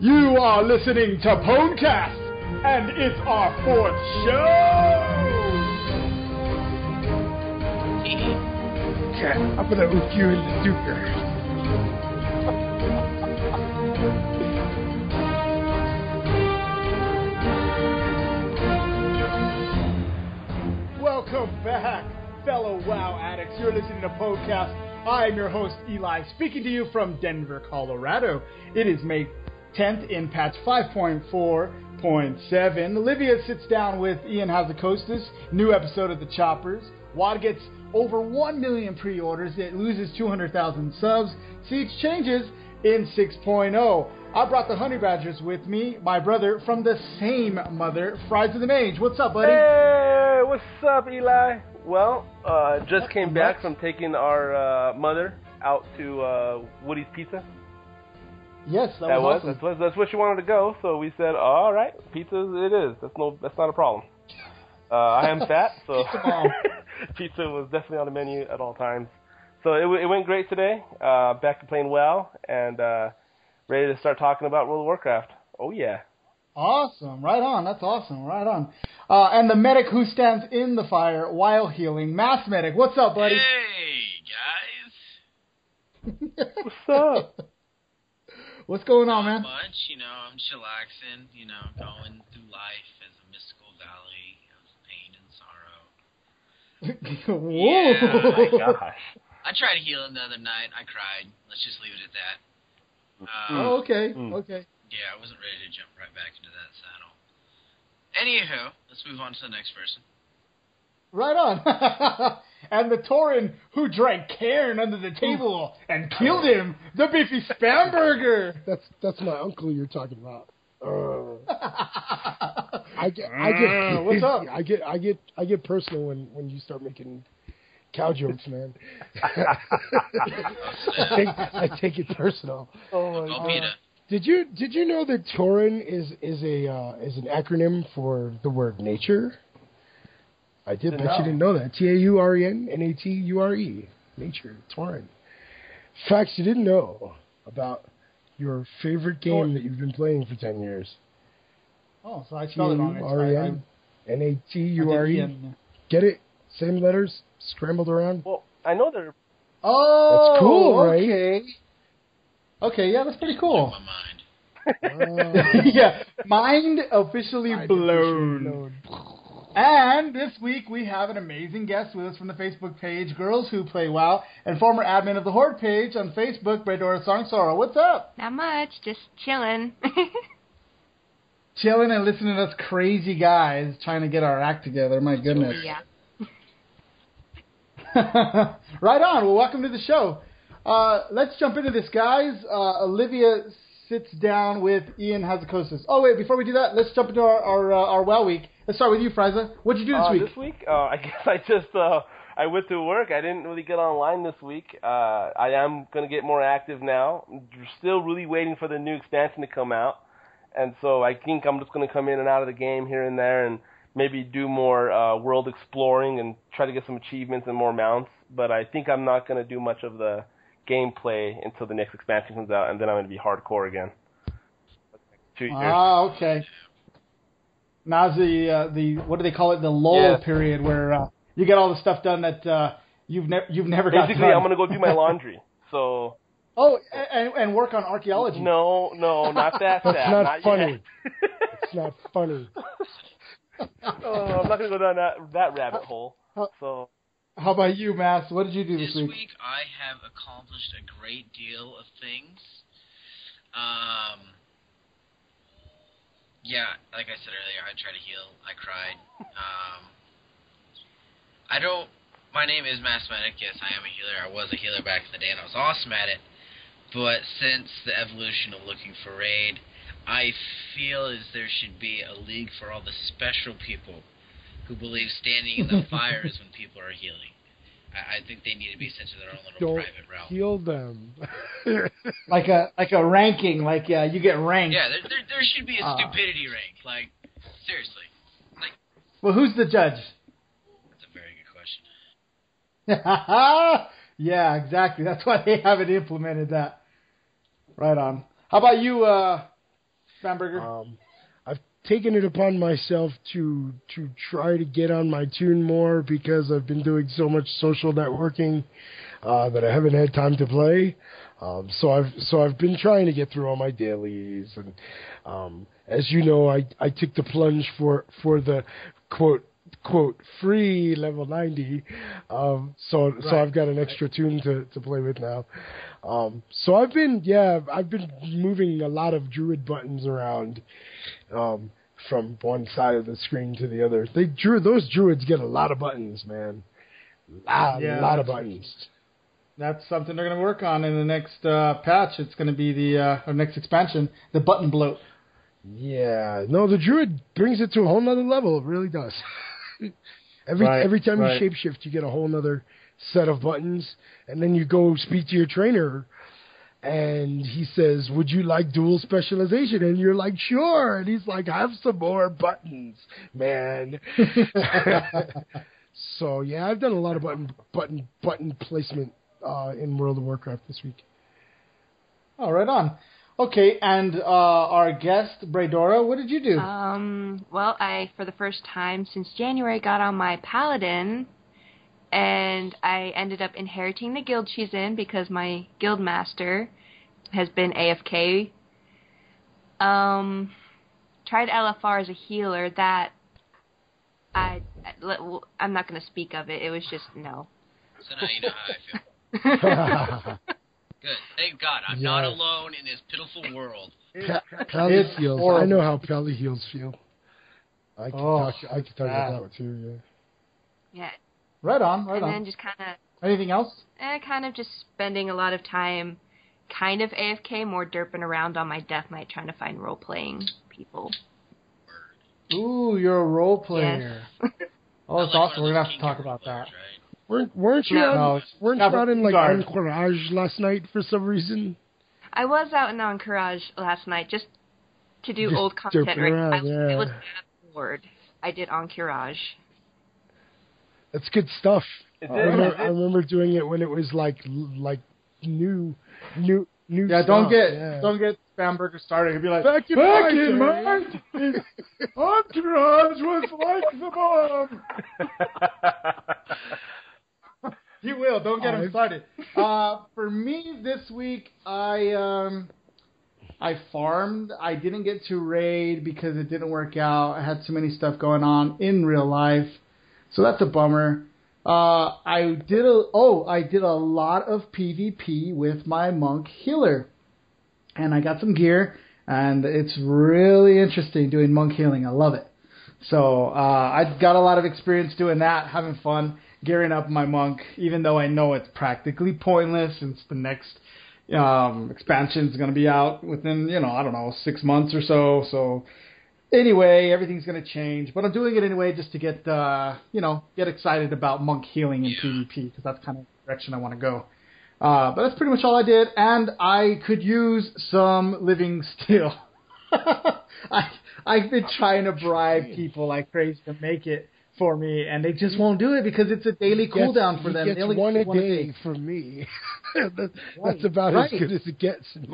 You are listening to PWNcast, and it's our fourth show! I'm gonna hook you in the duper. Welcome back, fellow WoW addicts. You're listening to PWNcast. I am your host, Eli, speaking to you from Denver, Colorado. It is May 10th in patch 5.4.7. Olivia sits down with Ian Hazakostas. New episode of The Choppers. WoD gets over 1 million pre-orders. It loses 200,000 subs. Siege changes in 6.0. I brought the Honey Badgers with me. My brother from the same mother, Fries of the Mage. What's up, buddy? Hey, what's up, Eli? Well, just came back from taking our mother out to Woody's Pizza. Yes, that was awesome. That's where she wanted to go, so we said, all right, pizza it is. That's not a problem. I am fat, so pizza was definitely on the menu at all times. So it went great today. Back to playing WoW and ready to start talking about World of Warcraft. Oh yeah. Awesome. Right on. That's awesome. Right on. And the medic who stands in the fire while healing, Mass Medic. What's up, buddy? Hey, guys. What's up? What's going on, man? Not much, I'm chillaxing, going through life as a mystical valley of pain and sorrow. Whoa. Yeah. Oh my gosh. I tried healing the other night. I cried. Let's just leave it at that. Okay. Yeah, I wasn't ready to jump right back into that saddle. Anywho, let's move on to the next person. Right on. And the Tauren who drank Cairn under the table and killed him, the Biffy Spamburger. That's my uncle you're talking about. What's up? I get personal when you start making cow jokes, man. I take it personal. Oh my Did you know that Tauren is an acronym for the word nature? I bet you didn't know that. Tauren, Nature, nature, Tauren. Facts you didn't know about your favorite game that you've been playing for 10 years. Oh, so I spelled it wrong. Tauren, Nature. Get it? Same letters scrambled around. Well, I know they're. Oh, that's cool, okay. Right? Okay, yeah, that's pretty cool. My mind. Yeah, mind officially blown. And this week we have an amazing guest with us from the Facebook page, Girls Who Play WoW, and former admin of the Horde page on Facebook, Bradora Songsora. What's up? Not much, just chilling. Chilling and listening to us crazy guys trying to get our act together. My goodness. Yeah. Right on. Well, welcome to the show. Let's jump into this, guys. Olivia sits down with Ian Hazakostas. Oh, wait, before we do that, let's jump into our WoW week. Let's start with you, Friza. What'd you do this week? This week? I guess I went to work. I didn't really get online this week. I am going to get more active now. I'm still really waiting for the new expansion to come out. And so I think I'm just going to come in and out of the game here and there and maybe do more world exploring and try to get some achievements and more mounts. But I think I'm not going to do much of the gameplay until the next expansion comes out, and then I'm going to be hardcore again. 2 years. Ah, okay. Now's the what do they call it? The lull period where you get all the stuff done that you've never got done. Basically, I'm going to go do my laundry. So. Oh, and work on archaeology. No, not that. That's not funny. Yet. It's not funny. Oh, I'm not going to go down that rabbit hole. So. How about you, Mass? What did you do this week? This week I have accomplished a great deal of things. Yeah, like I said earlier, I tried to heal. I cried. My name is Mass Medic. Yes, I am a healer. I was a healer back in the day, and I was awesome at it. But since the evolution of looking for raid, I feel as there should be a league for all the special people who believe standing in the fire is when people are healing. I think they need to be sent to their own little private realm. Heal them. like a ranking, you get ranked. Yeah, there should be a stupidity rank. Like, seriously. Well, who's the judge? That's a very good question. Yeah, exactly. That's why they haven't implemented that. Right on. How about you, Spamberger? I've taken it upon myself to try to get on my tune more because I've been doing so much social networking that I haven't had time to play. So I've been trying to get through all my dailies, and as you know, I took the plunge for the quote free level 90. So I've got an extra tune to play with now. So I've been moving a lot of druid buttons around from one side of the screen to the other. Those druids get a lot of buttons, man. A lot of buttons. That's something they're going to work on in the next patch. It's going to be the next expansion, the button bloat. Yeah, no, the druid brings it to a whole nother level. It really does. Every time you shapeshift, you get a whole nother set of buttons, and then you go speak to your trainer, and he says, "Would you like dual specialization?" And you're like, "Sure." And he's like, "Have some more buttons, man." So yeah, I've done a lot of button placement in World of Warcraft this week. Oh, right on. Okay, and our guest, Braydora, what did you do? Well, I, for the first time since January, got on my Paladin, and I ended up inheriting the guild she's in because my guild master has been AFK. Tried LFR as a healer. That I'm not going to speak of it. It was just no. So now you know how I feel. Good. Thank God. I'm not alone in this pitiful world. Pally heals. I know how Pally heals feel. I can talk about that one too, yeah. Right on. And then just kind of... Anything else? Kind of just spending a lot of time kind of AFK, more derping around on my Death Knight trying to find role-playing people. Ooh, you're a role player. Yes. Oh, that's awesome. We're going to have to talk about that. Right? Weren't you out in like sorry. Encourage last night for some reason? I was out in Encourage last night just to do Just old content. derping around, I was bored. I did Encourage. That's good stuff. I remember doing it when it was like new. Yeah, stuff. don't get Spamberger started. He'll be like, back in my Entourage was like the bomb. You will. Don't get him started. For me this week, I farmed. I didn't get to raid because it didn't work out. I had too many stuff going on in real life, so that's a bummer. I did a lot of PvP with my monk healer, and I got some gear, and it's really interesting doing monk healing. I love it. So I got a lot of experience doing that, having fun, gearing up my monk, even though I know it's practically pointless since the next expansion is going to be out within, 6 months or so. So anyway, everything's going to change, but I'm doing it anyway just to get excited about monk healing in PvP, because that's kind of the direction I want to go. But that's pretty much all I did, and I could use some living steel. I've been trying to bribe people like crazy to make it for me, and they just won't do it because it's a daily cooldown for them. He gets one a day for me. That's about as good as it gets in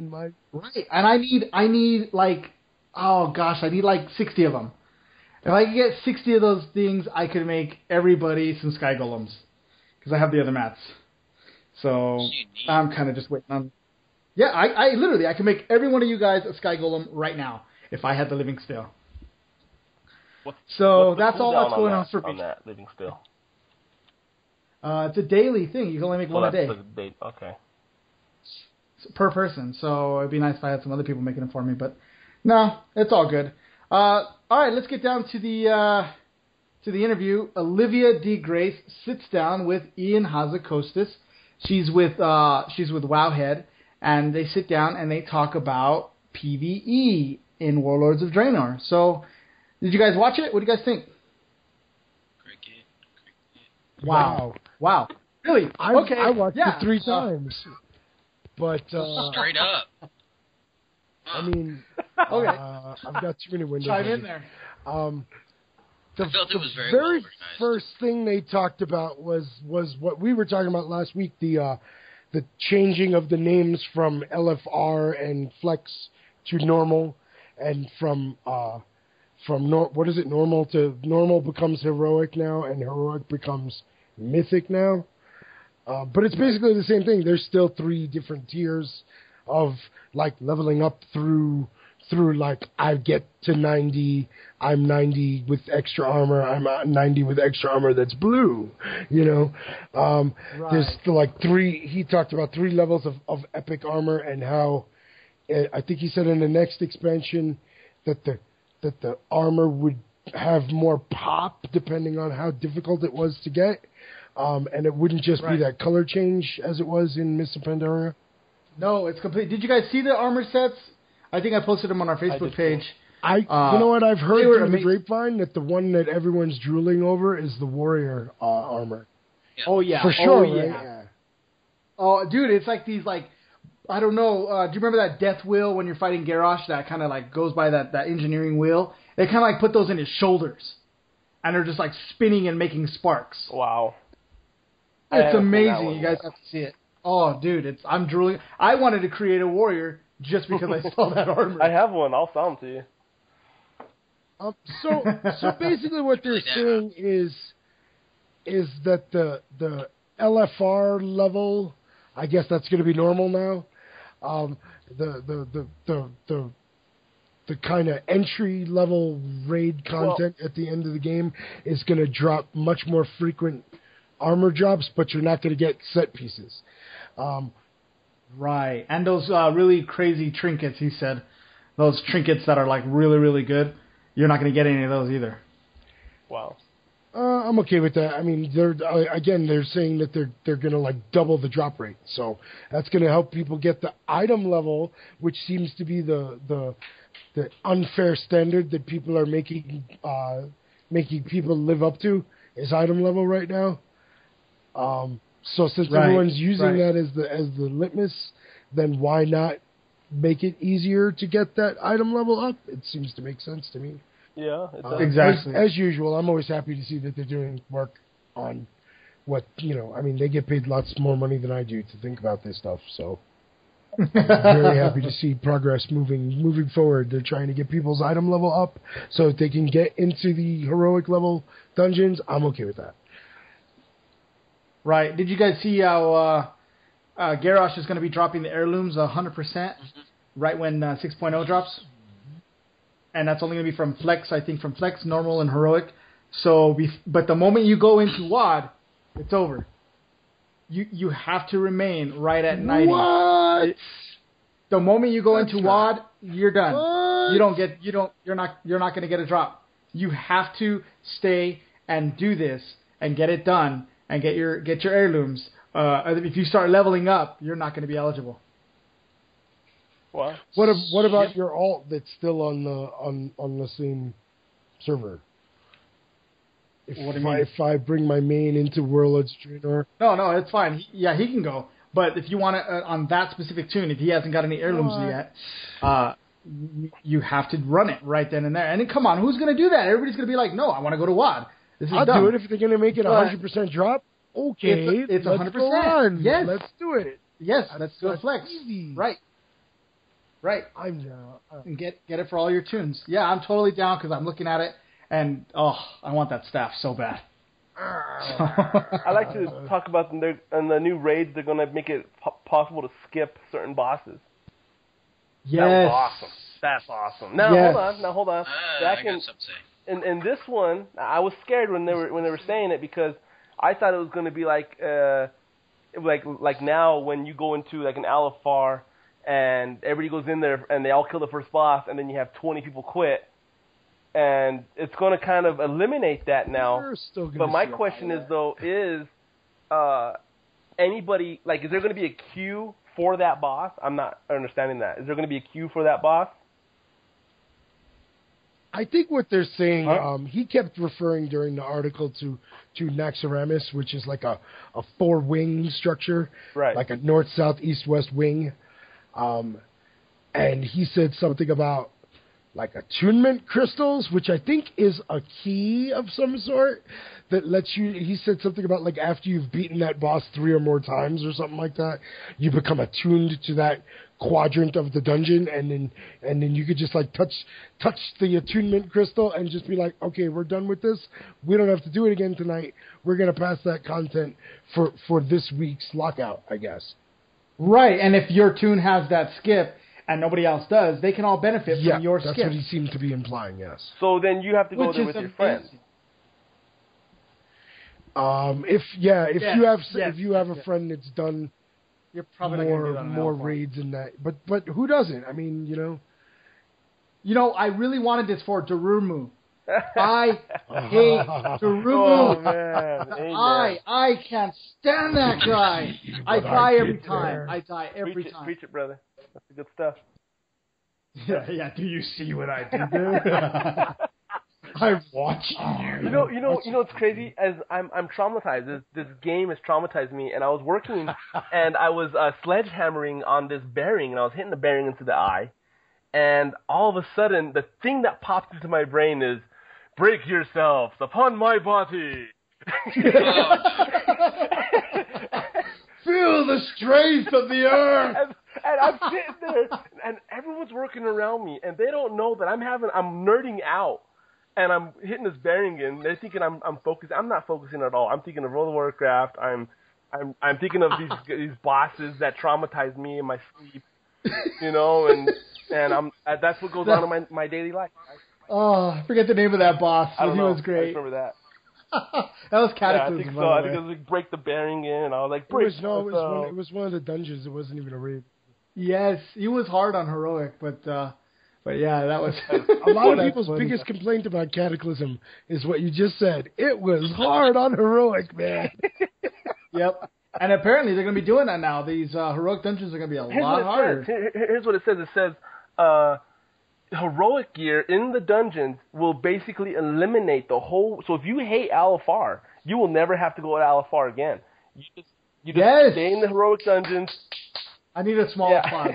my. Right, and I need like, oh gosh, I need like 60 of them. If I could get 60 of those things, I could make everybody some sky golems because I have the other mats. So I'm kind of just waiting on. Yeah, I literally can make every one of you guys a sky golem right now if I had the living steel. That's all that's going on for me. On that living steel. It's a daily thing. You can only make one a day. Okay. Per person. So it'd be nice if I had some other people making it for me, but no, it's all good. All right, let's get down to the interview. Olivia D. Grace sits down with Ian Hazacostas. She's with Wowhead, and they sit down and they talk about PvE in Warlords of Draenor. So, did you guys watch it? What do you guys think? Cricket. Wow. Really? Okay. I watched it 3 times. But straight up. I mean, okay. I've got too many windows. Chime in there. I felt it was very very well first thing they talked about was what we were talking about last week, the changing of the names from LFR and Flex to normal, and what is it? Normal becomes heroic now, and heroic becomes mythic now. But it's basically the same thing. There's still 3 different tiers of like leveling up through like I get to 90, I'm 90 with extra armor, I'm 90 with extra armor that's blue, Right. There's like 3, he talked about 3 levels of epic armor, and how, I think he said in the next expansion that the armor would have more pop depending on how difficult it was to get, and it wouldn't just be that color change as it was in Mists of Pandaria. No, it's complete. Did you guys see the armor sets? I think I posted them on our Facebook page. You know what? I've heard through the grapevine that the one that everyone's drooling over is the warrior armor. Yeah. Oh yeah, for sure. Yeah. Oh, dude, it's like these I don't know. Do you remember that death wheel when you're fighting Garrosh that kind of like goes by that engineering wheel? They kind of like put those in his shoulders, and they're just like spinning and making sparks. Wow, it's amazing. You guys have to see it. Oh, dude, I'm drooling. I wanted to create a warrior just because I saw that armor. I have one. I'll sell them to you. So basically what they're saying is that the LFR level, I guess that's going to be normal now. The kind of entry level raid content at the end of the game is going to drop much more frequent armor drops, but you're not going to get set pieces. Right, and those really crazy trinkets, he said. Those trinkets that are like really, really good. You're not going to get any of those either. Wow. I'm okay with that. I mean, they're saying that they're going to like double the drop rate, so that's going to help people get the item level, which seems to be the unfair standard that people are making people live up to, is item level right now. So since everyone's using that as the litmus, then why not make it easier to get that item level up? It seems to make sense to me. Yeah, exactly. As usual, I'm always happy to see that they're doing work on what, I mean, they get paid lots more money than I do to think about this stuff, so I'm very happy to see progress moving forward. They're trying to get people's item level up so that they can get into the heroic level dungeons. I'm okay with that. Right. Did you guys see how Garrosh is going to be dropping the heirlooms 100% right when 6.0 drops? And that's only going to be from Flex, I think, from Flex, Normal, and Heroic. So, but the moment you go into WAD, it's over. You have to remain right at 90. What? The moment you go into WAD, you're done. What? You're not going to get a drop. You have to stay and do this and get it done. And get your heirlooms. If you start leveling up, you're not going to be eligible. Wow. What about your alt that's still on the same server? If I bring my main into Warlord's Draenor? No, it's fine. He can go. But if you want to on that specific tune, if he hasn't got any heirlooms yet, you have to run it right then and there. And then, come on, who's going to do that? Everybody's going to be like, no, I want to go to WAD. I'll do it if they're going to make it 100% drop. Okay, it's 100%. Yes, let's do it. Yes, let's do a flex. Easy. Right. I'm down. And get it for all your tunes. Yeah, I'm totally down because I'm looking at it and I want that staff so bad. I like to talk about in the new raids. They're going to make it possible to skip certain bosses. Yes. That's awesome. Now hold on. I got something. In this one, I was scared when they were saying it because I thought it was going to be like now when you go into like an Alifar and everybody goes in there and they all kill the first boss and then you have 20 people quit, and it's going to kind of eliminate that now. But my question is though, is anybody is there going to be a queue for that boss? I'm not understanding that. Is there going to be a queue for that boss? I think what they're saying, he kept referring during the article to Naxxramas, which is like a 4-wing structure, right? Like a north, south, east, west wing. And he said something about like attunement crystals, which I think is a key of some sort that lets you. He said something about like after you've beaten that boss 3 or more times or something like that, you become attuned to that quadrant of the dungeon, and then you could just like touch the attunement crystal and just be like, okay, we're done with this. We don't have to do it again tonight. We're gonna pass that content for this week's lockout, I guess. Right, and if your tune has that skip and nobody else does, they can all benefit from your skip. That's what he seemed to be implying. Yes. So then you have to go there with your friends. If you have a friend that's done. You're probably not gonna do that on more raids in that, but who doesn't? I mean, I really wanted this for Darumu. I hate Darumu. Oh man, I can't stand that guy. I die every time. I die every time. Preach it, brother. That's the good stuff. Yeah. Do you see what I did there? I'm watching you. You know what's crazy? As I'm traumatized. This game has traumatized me. And I was working, and I was sledgehammering on this bearing, and I was hitting the bearing into the eye. And all of a sudden, the thing that popped into my brain is, "Break yourselves upon my body." Feel the strength of the earth. And I'm sitting there, and everyone's working around me, and they don't know that I'm nerding out. And I'm hitting this bearing in. They're thinking I'm focused. I'm not focusing at all. I'm thinking of World of Warcraft. I'm thinking of these bosses that traumatized me in my sleep. And that's what goes on in my daily life. Oh, I forget the name of that boss. He was great. I remember that. That was Cataclysm. I think so. I think it was like break the bearing in, and I was like, it was one of the dungeons. It wasn't even a raid. Yes, he was hard on heroic, but yeah, that was a lot of people's biggest complaint about Cataclysm is what you just said. It was hard on heroic, man. Yep. And apparently they're going to be doing that now. These heroic dungeons are going to be a lot harder. Here's what it says. It says heroic gear in the dungeons will basically eliminate the whole. So if you hate Alifar, you will never have to go to Alifar again. You just stay in the heroic dungeons. I need a small spot.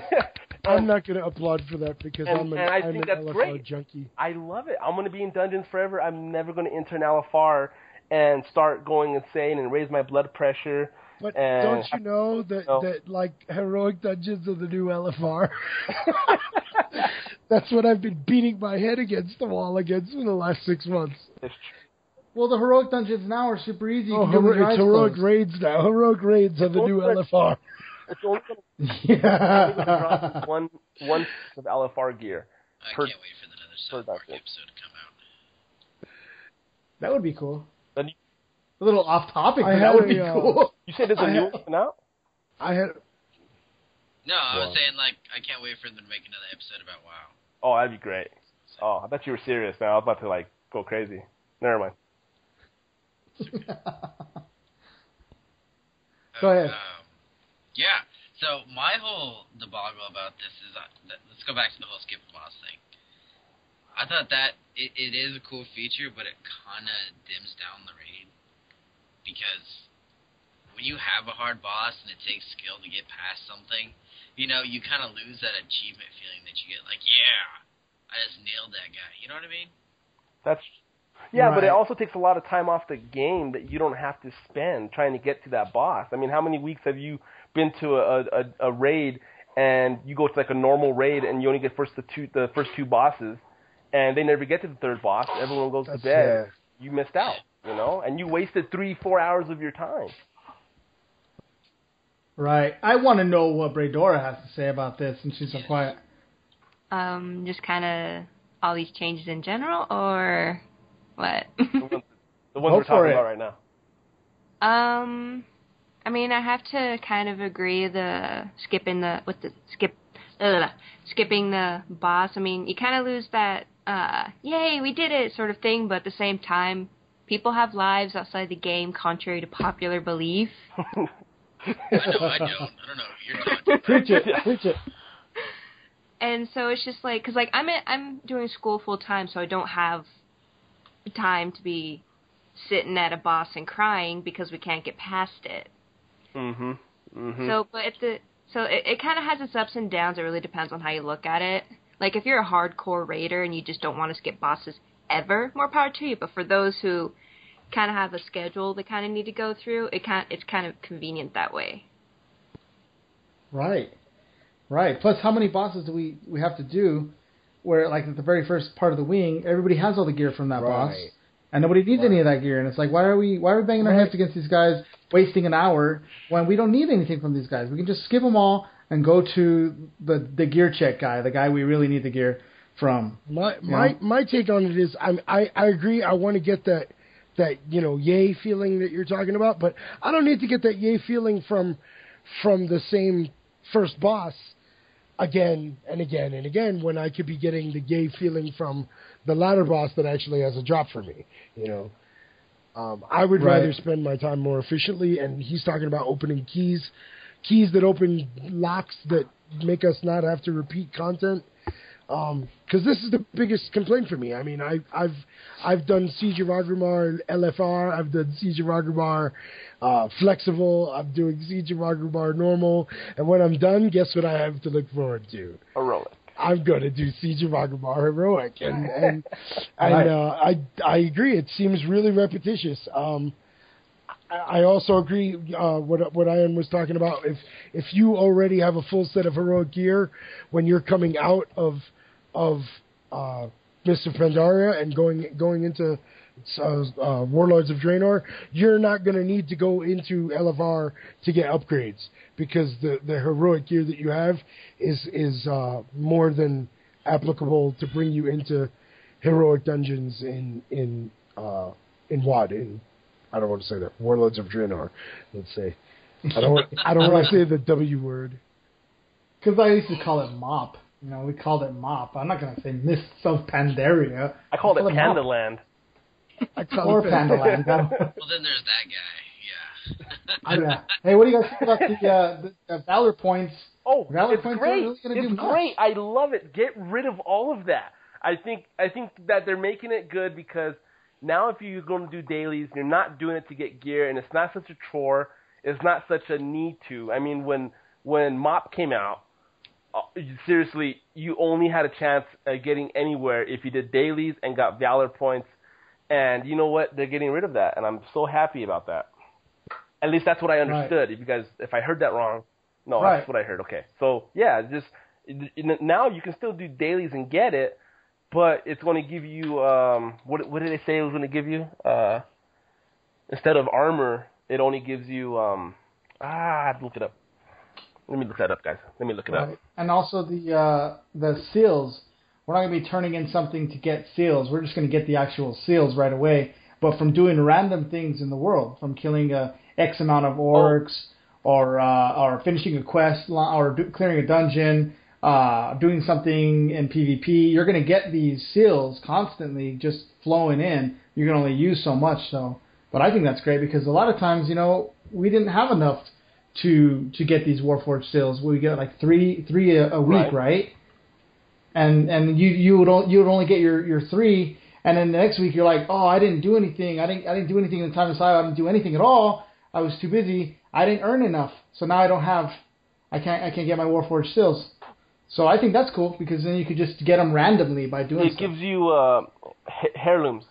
I'm not going to applaud for that because I'm an Alifar great. junkie. I love it. I'm going to be in dungeons forever. I'm never going to enter an Alifar and start going insane and raise my blood pressure. But don't you know that like heroic dungeons are the new LFR? That's what I've been beating my head against the wall against for the last 6 months. Well, the heroic dungeons now are super easy. It's heroic raids now. Heroic raids are the new LFR. It's only going to drop one piece of LFR gear. I can't wait for another South Park episode to come out. That would be cool. A little off topic, but that would be cool. You said there's a new one out? I was saying, I can't wait for them to make another episode about WoW. Oh, that'd be great. Oh, I thought you were serious now. I was about to, go crazy. Never mind. Go ahead. Yeah. So my whole debacle about this is, let's go back to the whole skip boss thing. I thought that it is a cool feature, but it kind of dims down the raid. Because when you have a hard boss and it takes skill to get past something, you kind of lose that achievement feeling that you get, I just nailed that guy. You know what I mean? Right. But it also takes a lot of time off the game that you don't have to spend trying to get to that boss. I mean, how many weeks have you been to a raid and you go to a normal raid and you only get the first two bosses and they never get to the third boss? Everyone goes to bed. You missed out. And you wasted 3-4 hours of your time. Right. I want to know what Bradora has to say about this, and she's so quiet. Just kind of all these changes in general, or what? The ones we're talking about right now. I mean, I have to kind of agree skipping the boss. I mean, you kind of lose that, yay, we did it sort of thing, but at the same time, people have lives outside the game, contrary to popular belief. I don't know what you're talking about. Preach it. And so it's just because I'm doing school full time, so I don't have time to be sitting at a boss and crying because we can't get past it. Mm-hmm. Mm-hmm. So, but it kind of has its ups and downs. It really depends on how you look at it. Like, if you're a hardcore raider and you just don't want to skip bosses ever, more power to you. But for those who kind of have a schedule they kind of need to go through, it's kind of convenient that way. Right. Plus, how many bosses do we have to do where, like, at the very first part of the wing, everybody has all the gear from that boss, and nobody needs any of that gear, and it's like, why are we banging our heads against these guys, wasting an hour when we don't need anything from these guys? We can just skip them all and go to the gear check guy, the guy we really need the gear from. My take on it is, I agree. I want to get that yay feeling that you're talking about, but I don't need to get that yay feeling from the same first boss again and again and again when I could be getting the yay feeling from the latter boss that actually has a drop for me. I would rather spend my time more efficiently, and he's talking about opening keys that open locks that make us not have to repeat content. Because this is the biggest complaint for me. I mean, I've done Siege of Agrumar LFR, I've done Siege of Agrumar Flexible, I'm doing Siege of Agrumar Normal, and when I'm done, guess what I have to look forward to? Heroic. I'm going to do Siege of Agrumar Heroic, and I agree. It seems really repetitious. I also agree what Ian was talking about. If you already have a full set of heroic gear when you're coming out of Mist of Pandaria and going into Warlords of Draenor, you're not going to need to go into LFR to get upgrades, because the heroic gear that you have is more than applicable to bring you into heroic dungeons in WoD. I don't want to say that. Warlords of Draenor, let's say. I don't want to say the W word. Because I used to call it MOP. We called it MOP. I'm not going to say Mist of Pandaria. I called it Pandaland. Or Pandaland. Well, then there's that guy, yeah. Hey, what do you guys think about the Valor points? Oh, Valor it's points great. Really gonna It's great. I love it. Get rid of all of that. I think that they're making it good, because now if you're going to do dailies, you're not doing it to get gear, and it's not such a chore. It's not such a need to. I mean, when MOP came out, seriously, you only had a chance at getting anywhere if you did dailies and got Valor points. And you know what? They're getting rid of that, and I'm so happy about that. At least that's what I understood. Right. If I heard that wrong, no, that's what I heard. Okay, so yeah, just now you can still do dailies and get it, but it's going to give you what did they say it was going to give you? Instead of armor, it only gives you I have to look it up. Let me look that up, guys. Let me look it up. And also the seals. We're not going to be turning in something to get seals. We're just going to get the actual seals right away. But from doing random things in the world, from killing X amount of orcs, or finishing a quest, or clearing a dungeon, doing something in PvP, you're going to get these seals constantly just flowing in. You can only use so much. But I think that's great, because a lot of times, we didn't have enough to get these Warforged seals. We get like three a week, right? And you would only get your 3, and then the next week you're like, oh, I didn't do anything. I didn't do anything in the time assigned. I didn't do anything at all. I was too busy. I didn't earn enough. So now I can't get my Warforged seals. So I think that's cool, because then you could just get them randomly by doing stuff. It gives you heirlooms.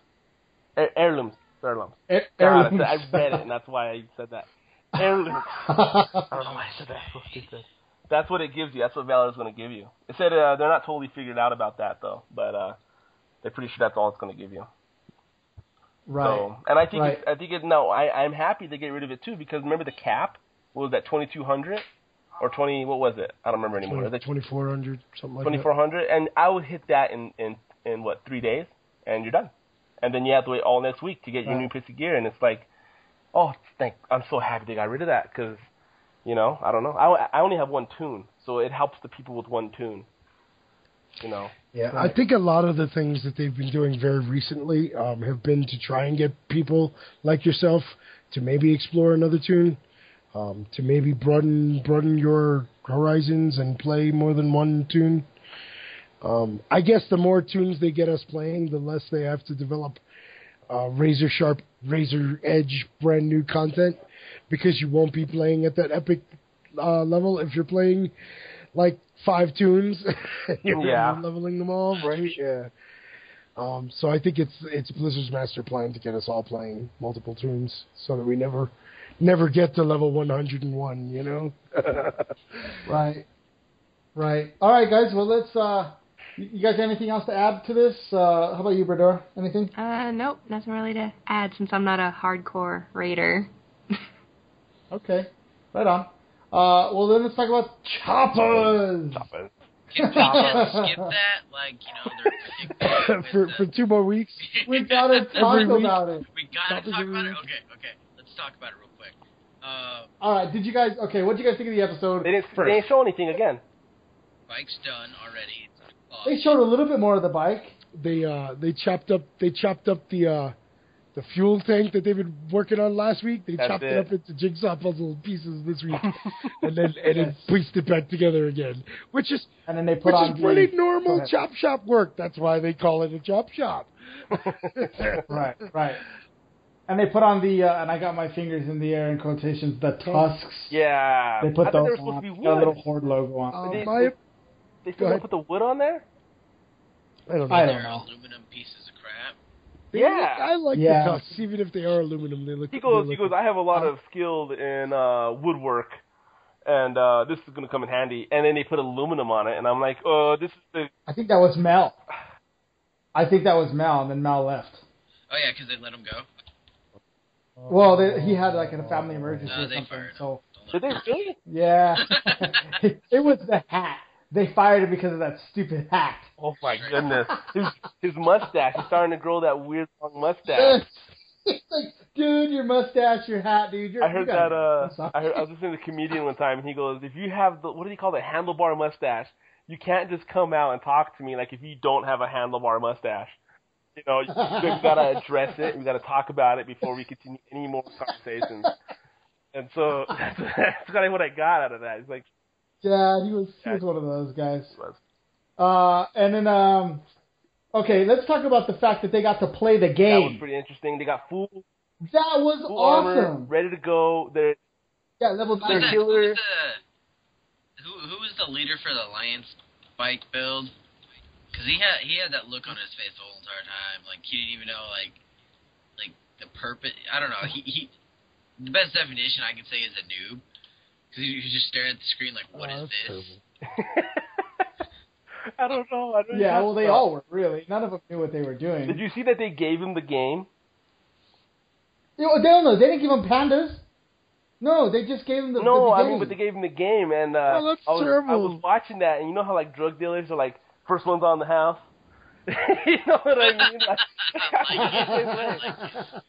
Heirlooms. Heirlooms. I read it, and that's why I said that. Heirlooms. I don't know why I said that. So stupid. That's what it gives you. That's what Valor's going to give you. It said they're not totally figured out about that, though, but they're pretty sure that's all it's going to give you. Right. So, and I think I'm happy to get rid of it too, because remember the cap? What was that, 2,200 or 20? What was it? I don't remember anymore. 2,400, something like 2,400, and I would hit that in what, 3 days, and you're done. And then you have to wait all next week to get your new piece of gear, and it's like, oh, I'm so happy they got rid of that, because. I don't know. I only have one tune, so it helps the people with one tune. Yeah, I think a lot of the things that they've been doing very recently have been to try and get people like yourself to maybe explore another tune, to maybe broaden your horizons and play more than one tune. I guess the more tunes they get us playing, the less they have to develop razor sharp, razor edge, brand new content. Because you won't be playing at that epic level if you're playing like 5 tunes. You're Yeah. leveling them all, right? Yeah. So I think it's Blizzard's master plan to get us all playing multiple tunes so that we never get to level 101, you know? Right. All right, guys. Well, let's. You guys have anything else to add to this? How about you, Brador? Anything? Nope, nothing really to add since I'm not a hardcore raider. Okay. Right on. Well, then let's talk about choppers. Can we just skip that? Like, they're for 2 more weeks? We gotta talk about it. We gotta talk about it? Okay. Let's talk about it real quick. All right. Did you guys? Okay. What did you guys think of the episode? They didn't show anything again. Bike's done already. They showed a little bit more of the bike. They chopped up the fuel tank that they've been working on last week. They chopped it up into jigsaw puzzle pieces this week, and then pieced it back together again. Which is pretty normal chop shop work. That's why they call it a chop shop. Right. And they put on the and I got my fingers in the air in quotations, the tusks. Yeah. They put those supposed to be wood. Got a little Horde logo on. They still don't put the wood on there? I don't know. Aluminum pieces of crap. Yeah. I like the tusks, even if they are aluminum. They look. He goes. I have a lot of skill in woodwork, and this is going to come in handy. And then they put aluminum on it, and I'm like, this is the. I think that was Mel. And then Mel left. Oh yeah, because they let him go. Well, he had like a family emergency or something. So did they really? Yeah. It was the hat. They fired him because of that stupid hat. Oh my goodness. His mustache. He's starting to grow that weird long mustache. It's like, dude, your mustache, your hat, dude. I heard that. I was listening to a comedian one time, and he goes, "If you have the what do you call it, handlebar mustache, you can't just come out and talk to me like if you don't have a handlebar mustache. You know, you gotta address it. We gotta talk about it before we continue any more conversations." And so that's kind of what I got out of that. He's like, yeah, he was one of those guys. And then, okay, let's talk about the fact that they got to play the game. That was pretty interesting. They got full awesome. Armor, ready to go. Level 9. Who was the leader for the Alliance bike build? Because he had that look on his face the whole entire time. Like, he didn't even know, like the purpose. I don't know. He the best definition I can say is a noob. Because he was just staring at the screen like, what is this? I don't know. Well, they all were, really. None of them knew what they were doing. Did you see that they gave him the game? They didn't give him pandas. No, they just gave him the game. But they gave him the game, and that's terrible. I was watching that, and you know how, like, drug dealers are, like, first one's on the house? You know what I mean?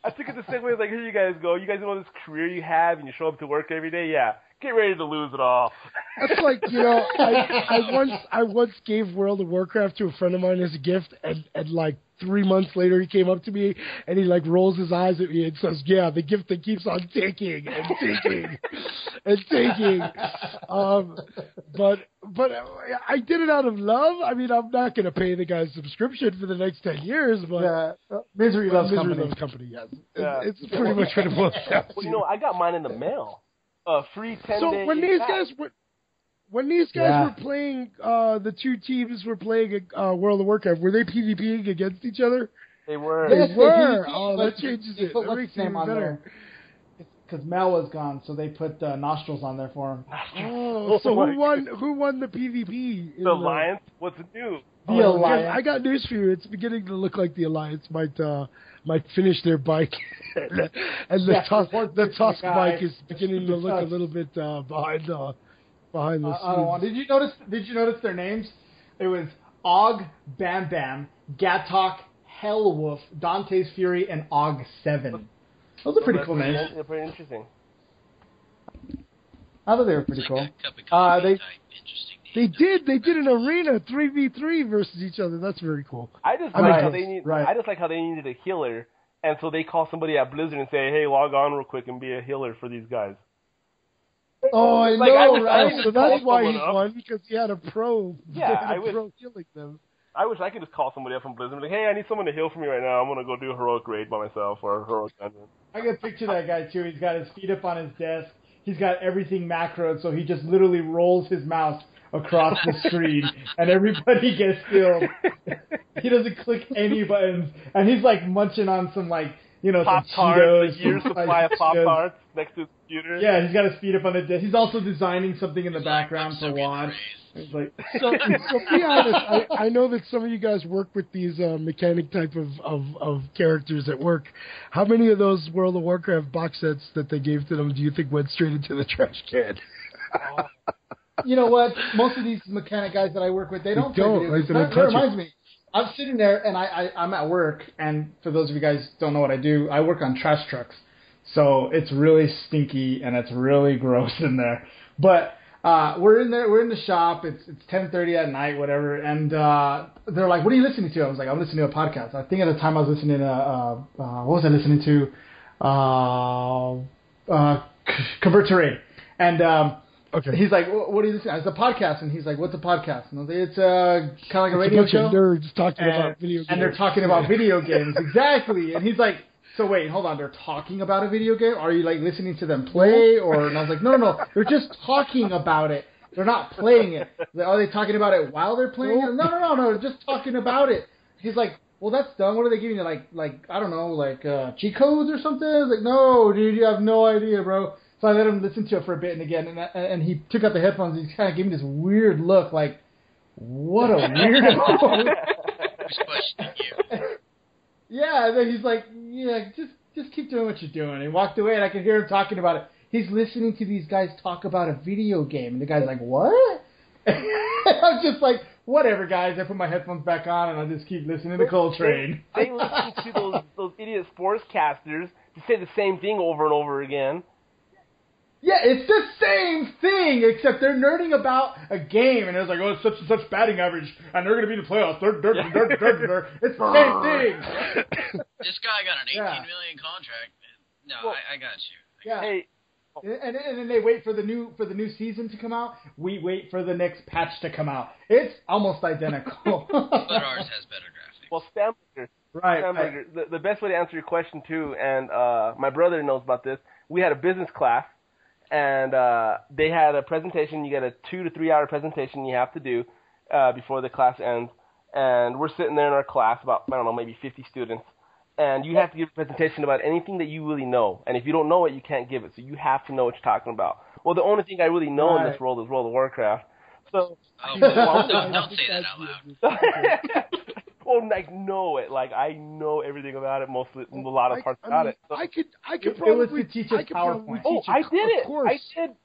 I took it the same way. Like, here you guys go. You guys know this career you have, and you show up to work every day? Yeah. Get ready to lose it all. That's like, I once gave World of Warcraft to a friend of mine as a gift, and like 3 months later he came up to me and he like rolls his eyes at me and says, "Yeah, the gift that keeps on taking and taking and taking." But I did it out of love. I mean, I'm not going to pay the guy's subscription for the next 10 years, but misery loves company. Yes, it's pretty much what it boils down to. Well, you know, I got mine in the mail. Free 10 days. So when these guys were playing, the two teams were playing World of Warcraft. Were they PvPing against each other? They were. Yes, they were. That changes it. That makes it even better. Because Mel was gone, so they put nostrils on there for him. Oh, so who won the PvP? The Alliance? What's new? The Alliance. I got news for you. It's beginning to look like the Alliance might finish their bike, and the Tusk bike is beginning to look a little bit behind the scenes. Did you notice their names? It was Og, Bam Bam, Gatok, Hellwolf, Dante's Fury, and Og 7. Those are pretty cool names. They're pretty interesting. I thought they were pretty cool. They did an arena 3v3 versus each other. That's very cool. I just like how they needed a healer, and so they call somebody at Blizzard and say, "Hey, log on real quick and be a healer for these guys." Oh, I know, right? So that's why he won, because he had a pro. Pro healing them. I wish I could just call somebody up from Blizzard and be like, "Hey, I need someone to heal for me right now. I'm gonna go do a heroic raid by myself or a heroic dungeon." I can picture that guy too. He's got his feet up on his desk. He's got everything macroed, so he just literally rolls his mouse across the screen, and everybody gets killed. He doesn't click any buttons, and he's like munching on some like some Cheetos, a year's supply of Pop-Tarts next to his computer. Yeah, he's got to speed up on the desk. He's also designing something in the background for Juan. It's like so be honest, I know that some of you guys work with these mechanic type of characters at work. How many of those World of Warcraft box sets that they gave to them do you think went straight into the trash can? You know what? Most of these mechanic guys that I work with, they don't play video games. That reminds me. I'm sitting there, and I'm at work, and for those of you guys who don't know what I do, I work on trash trucks. So it's really stinky, and it's really gross in there. But we're in the shop. It's 10:30 at night, whatever, and they're like, "What are you listening to?" I was like, "I'm listening to a podcast." I think at the time I was listening to what was I listening to? Convert to Raid. And okay. He's like, "What are you listening to?" It's a podcast, and he's like, "What's a podcast?" And I was like, "It's kind of like a radio show." Nerds talking about video games. And they're talking about video games, exactly. And he's like, "So wait, hold on. They're talking about a video game? Are you like listening to them play?" And I was like, "No. They're just talking about it. They're not playing it." Like, are they talking about it while they're playing it? No. They're just talking about it. He's like, "Well, that's dumb. What are they giving you? Like I don't know, like cheat codes or something?" I was like, "No, dude, you have no idea, bro." So I let him listen to it for a bit, and again, and he took out the headphones. And he kind of gave me this weird look, like, "What a weirdo." Yeah, and then he's like, "Yeah, just keep doing what you're doing." And he walked away, and I could hear him talking about it. He's listening to these guys talk about a video game, and the guy's like, "What?" And I'm just like, "Whatever, guys." I put my headphones back on, and I just keep listening to Coltrane. They listen to those idiot sportscasters to say the same thing over and over again. Yeah, it's the same thing, except they're nerding about a game, and it's like, "Oh, it's such and such batting average, and they're going to be in the playoffs." It's the same thing. This guy got an $18 million contract. No, well, I got you. Yeah. Hey, and then they wait for the new season to come out. We wait for the next patch to come out. It's almost identical. But ours has better graphics. Well, Stamberger. Right. The best way to answer your question too, and my brother knows about this. We had a business class. And they had a presentation. You get a 2 to 3 hour presentation you have to do before the class ends. And we're sitting there in our class, about, I don't know, maybe 50 students. And you have to give a presentation about anything that you really know. And if you don't know it, you can't give it. So you have to know what you're talking about. Well, the only thing I really know in this world is World of Warcraft. So don't say that out loud. Well, like, know it. Like, I know everything about it, a lot of parts about it. So I could probably teach us PowerPoint. Oh, I did it.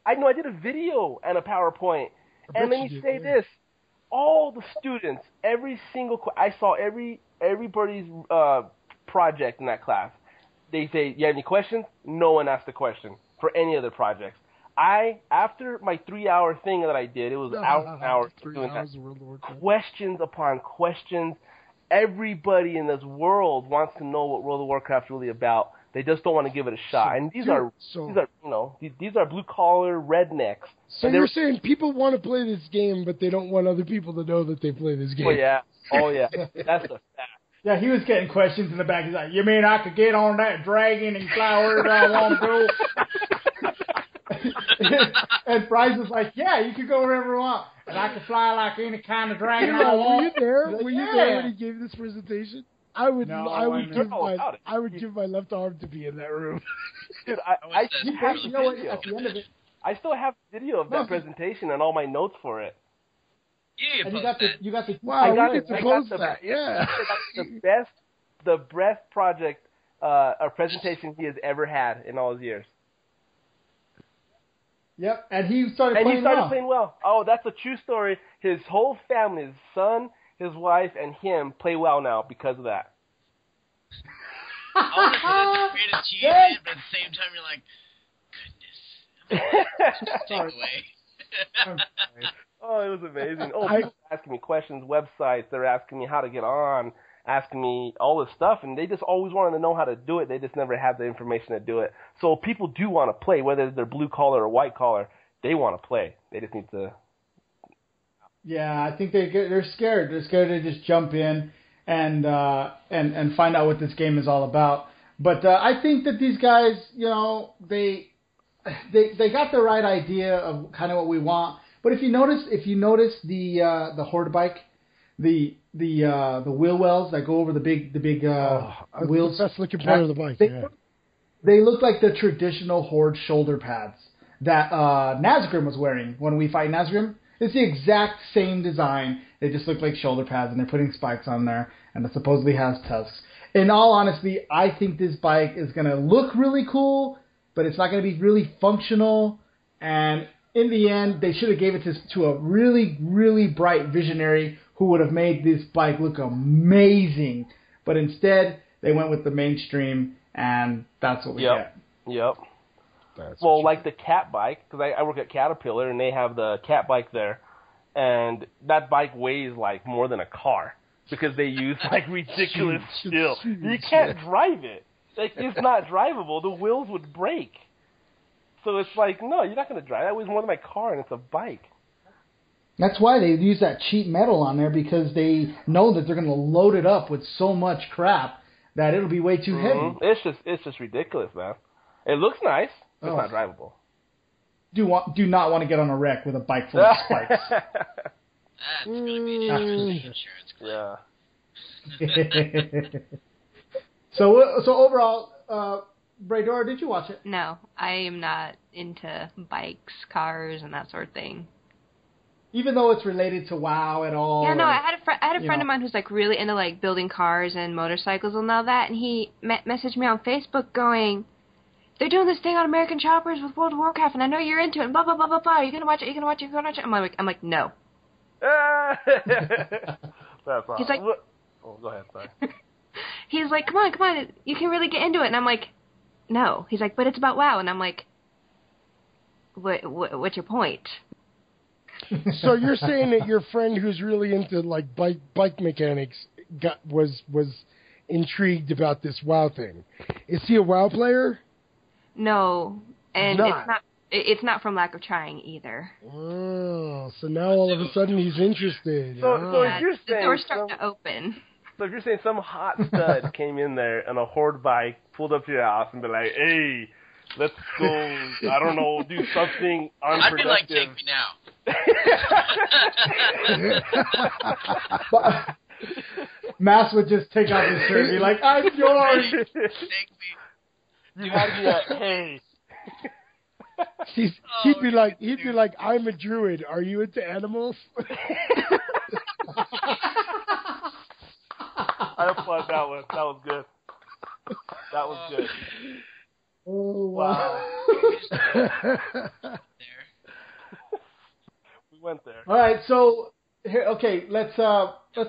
I did a video and a PowerPoint. And let me say this. All the students, every single, I saw everybody's project in that class. They say, "You have any questions?" No one asked a question for any other projects. After my 3 hour thing that I did, it was hours and hours doing that. Questions upon questions. Everybody in this world wants to know what World of Warcraft's really about. They just don't want to give it a shot. And these are blue collar rednecks. So you're saying people want to play this game, but they don't want other people to know that they play this game. Oh yeah. That's a fact. Yeah, he was getting questions in the back. He's like, "You mean I could get on that dragon and fly wherever I want to go?" And Bryce was like, "Yeah, you could go wherever you want. And I could fly like any kind of dragon I want." Were you there? Like, were you there when he gave this presentation? I would give my left arm to be in that room. Dude, you know what? At the end of it, I still have video of that presentation and all my notes for it. Yeah, you got the wow, we get to post that. Yeah, the best project or presentation he has ever had in all his years. Yep, and he started playing well. Oh, that's a true story. His whole family, his son, his wife, and him play well now because of that. I want to say that's the greatest achievement, but at the same time, you're like, goodness. Just take away. Oh, it was amazing. Oh, people were asking me questions, websites. They're asking me how to get on, asking me all this stuff, and they just always wanted to know how to do it. They just never had the information to do it. So people do want to play, whether they're blue collar or white collar. They want to play. They just need to. Yeah, I think they're scared. They're scared to just jump in and find out what this game is all about. But I think that these guys, they got the right idea of kind of what we want. But if you notice the Horde bike, the wheel wells that go over the big wheels. The best looking part of the bike. They look like the traditional Horde shoulder pads that Nazgrim was wearing when we fight Nazgrim. It's the exact same design. They just look like shoulder pads, and they're putting spikes on there, and it supposedly has tusks. In all honesty, I think this bike is going to look really cool, but it's not going to be really functional. And in the end, they should have gave it to a really, really bright visionary who would have made this bike look amazing. But instead, they went with the mainstream, and that's what we get. Yep. Well, like the cat bike, because I work at Caterpillar, and they have the cat bike there, and that bike weighs like more than a car because they use like ridiculous steel. You can't drive it. Like, it's not drivable. The wheels would break. So it's like, no, you're not going to drive. That weighs more than my car, and it's a bike. That's why they use that cheap metal on there, because they know that they're going to load it up with so much crap that it'll be way too heavy. It's just ridiculous, man. It looks nice. It's not drivable. Do not want to get on a wreck with a bike full of spikes. That's going to be an insurance claim. So overall, Braydor, did you watch it? No, I am not into bikes, cars, and that sort of thing. Even though it's related to WoW at all. Yeah, no, I had a friend of mine who's like really into like building cars and motorcycles and all that, and he messaged me on Facebook going, "They're doing this thing on American Choppers with World of Warcraft, and I know you're into it, and blah, blah, blah, blah, blah. You're going to watch it, you're going to watch it, you're going to watch it." I'm like, no. That's awesome. He's like, go ahead, sorry. He's like, come on, you can really get into it. And I'm like, no. He's like, but it's about WoW. And I'm like, what's your point? So you're saying that your friend who's really into like bike mechanics was intrigued about this WoW thing. Is he a WoW player? No, and it's not from lack of trying either. Oh, so now all of a sudden he's interested. So if you're saying the door's starting to open. So if you're saying some hot stud came in there on a Horde bike, pulled up to your house and be like, "Hey, let's go, I don't know, do something unproductive." I'd be like, "Take me now." Mass would just take off his shirt and be like, "I'm yours." Take me. You had me at, "Hey." He'd be like, "I'm a druid. Are you into animals?" I applaud that one. That was good. That was good. Oh, wow. We went there. All right, so here, okay, let's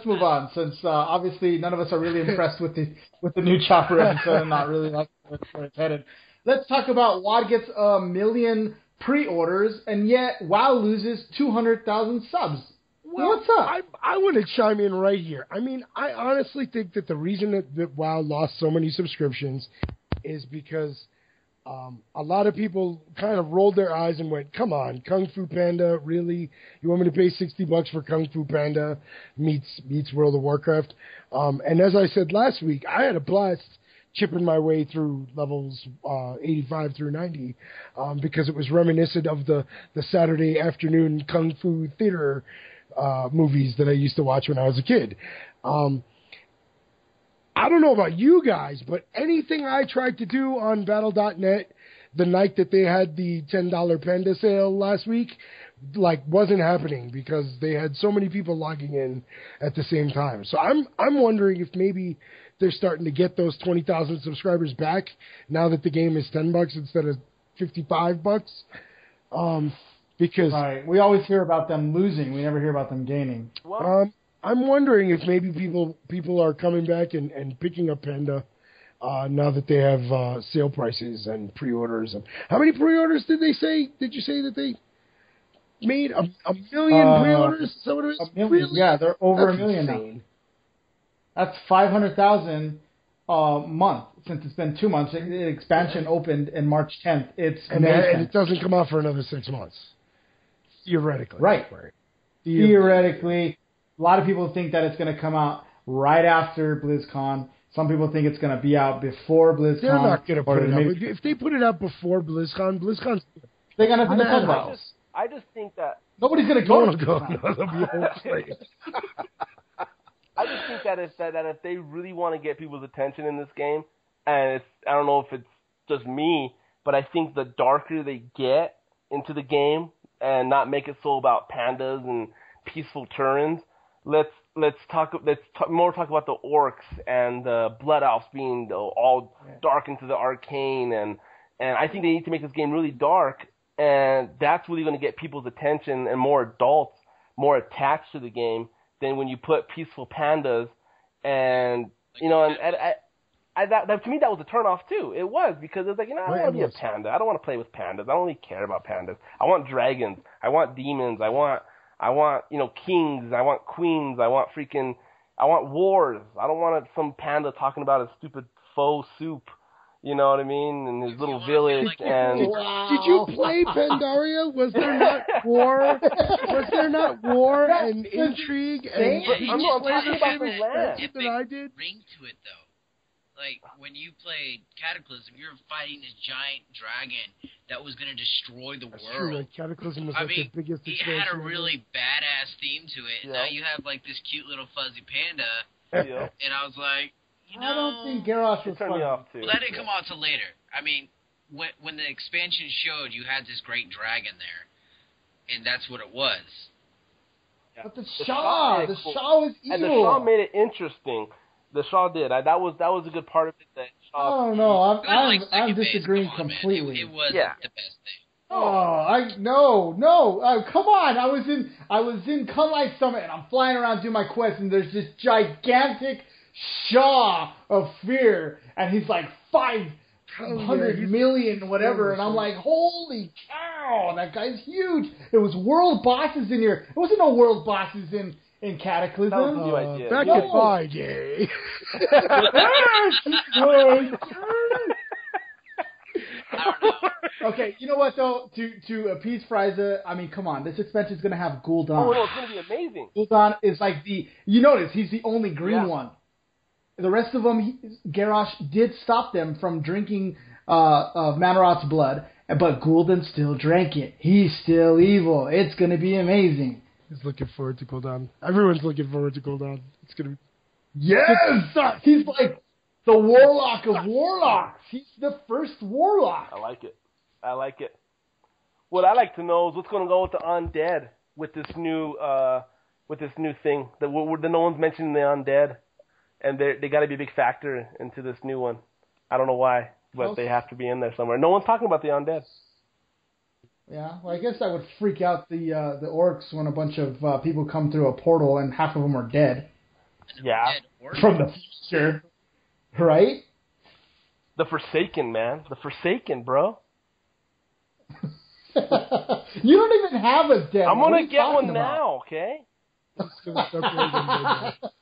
move on, since obviously none of us are really impressed with the new Chopper episode and not really like where it's headed. Let's talk about WoD gets 1 million pre-orders, and yet WoW loses 200,000 subs. Well, what's up? I want to chime in right here. I mean, I honestly think that the reason that WoW lost so many subscriptions is because a lot of people kind of rolled their eyes and went, "Come on, Kung Fu Panda, really? You want me to pay $60 for Kung Fu Panda meets World of Warcraft?" And as I said last week, I had a blast chipping my way through levels 85 through 90 because it was reminiscent of the Saturday afternoon Kung Fu theater movies that I used to watch when I was a kid. I don't know about you guys, but anything I tried to do on Battle.net the night that they had the $10 Panda sale last week, like, wasn't happening because they had so many people logging in at the same time. So I'm wondering if maybe they're starting to get those 20,000 subscribers back now that the game is $10 instead of $55. Because we always hear about them losing, we never hear about them gaining. I'm wondering if maybe people are coming back and picking up Panda now that they have sale prices and pre-orders. And how many pre-orders did you say that they made? A million pre-orders? Is that what it is? 1 million. Really? Yeah, they're over That's 1 million insane. now. That's 500,000 a month since it's been 2 months. The expansion opened in March 10th. And it doesn't come out for another 6 months. Theoretically. Right. Theoretically. A lot of people think that it's going to come out right after BlizzCon. Some people think it's going to be out before BlizzCon. They're not going to put it out. If they put it out before BlizzCon's... They're going to talk about. I just think that Nobody's gonna No go. one will go. No, they'll be old slaves. I just think that if they really want to get people's attention in this game, and I don't know if it's just me, but I think the darker they get into the game and not make it so about pandas and peaceful Turans, let's talk more about the orcs and the blood elves being all dark into the arcane, and I think they need to make this game really dark, and that's really going to get people's attention and more adults more attached to the game than when you put peaceful pandas, and that to me that was a turnoff too. It was, because it's like, I don't want to be a panda. I don't want to play with pandas. I don't really care about pandas. I want dragons. I want demons. I want kings. I want queens. I want wars. I don't want some panda talking about a stupid faux soup. You know what I mean? And his little village. And did you play Pandaria? Was there not war? Was there not war and intrigue? And I'm talking about the land. That I did. Ring to it though. Like when you played Cataclysm, you were fighting this giant dragon that was going to destroy the world. True, like Cataclysm was the biggest. It had a really badass theme to it. And now you have like this cute little fuzzy panda, and I was like, I don't think Garrosh was turned me off too. Well, that didn't come out till later. I mean, when the expansion showed, you had this great dragon there, and that's what it was. But the Shah was evil. And the Shah made it interesting. The Shah did. That was a good part of it. That Shah. Oh no, I'm disagreeing completely. It was the best thing. No. Come on. I was in Kunlai Summit, and I'm flying around doing my quest, and there's this gigantic Shah of fear, and he's like 500 million whatever, and I'm like, holy cow, that guy's huge. There was world bosses in here. There wasn't no world bosses in Cataclysm. That was a new idea. Back in my day. Okay, you know what though? To appease Frieza, I mean, come on, this expansion is gonna have Gul'dan. Oh no, it's gonna be amazing. Gul'dan is like you notice he's the only green one. The rest of them, Garrosh did stop them from drinking Manarot's blood, but Gul'dan still drank it. He's still evil. It's gonna be amazing. He's looking forward to Gul'dan. Everyone's looking forward to Gul'dan. It's gonna be. Yes, he's like the warlock of warlocks. He's the first warlock. I like it. What I like to know is what's going to go with the undead with this new thing. The no one's mentioning the undead, and they got to be a big factor into this new one. I don't know why, but they have to be in there somewhere. No one's talking about the undead. Yeah, well, I guess that would freak out the orcs when a bunch of people come through a portal and half of them are dead. Yeah, from the future, right? The Forsaken, man. The Forsaken, bro. You don't even have a dead. I'm gonna get one now, okay? I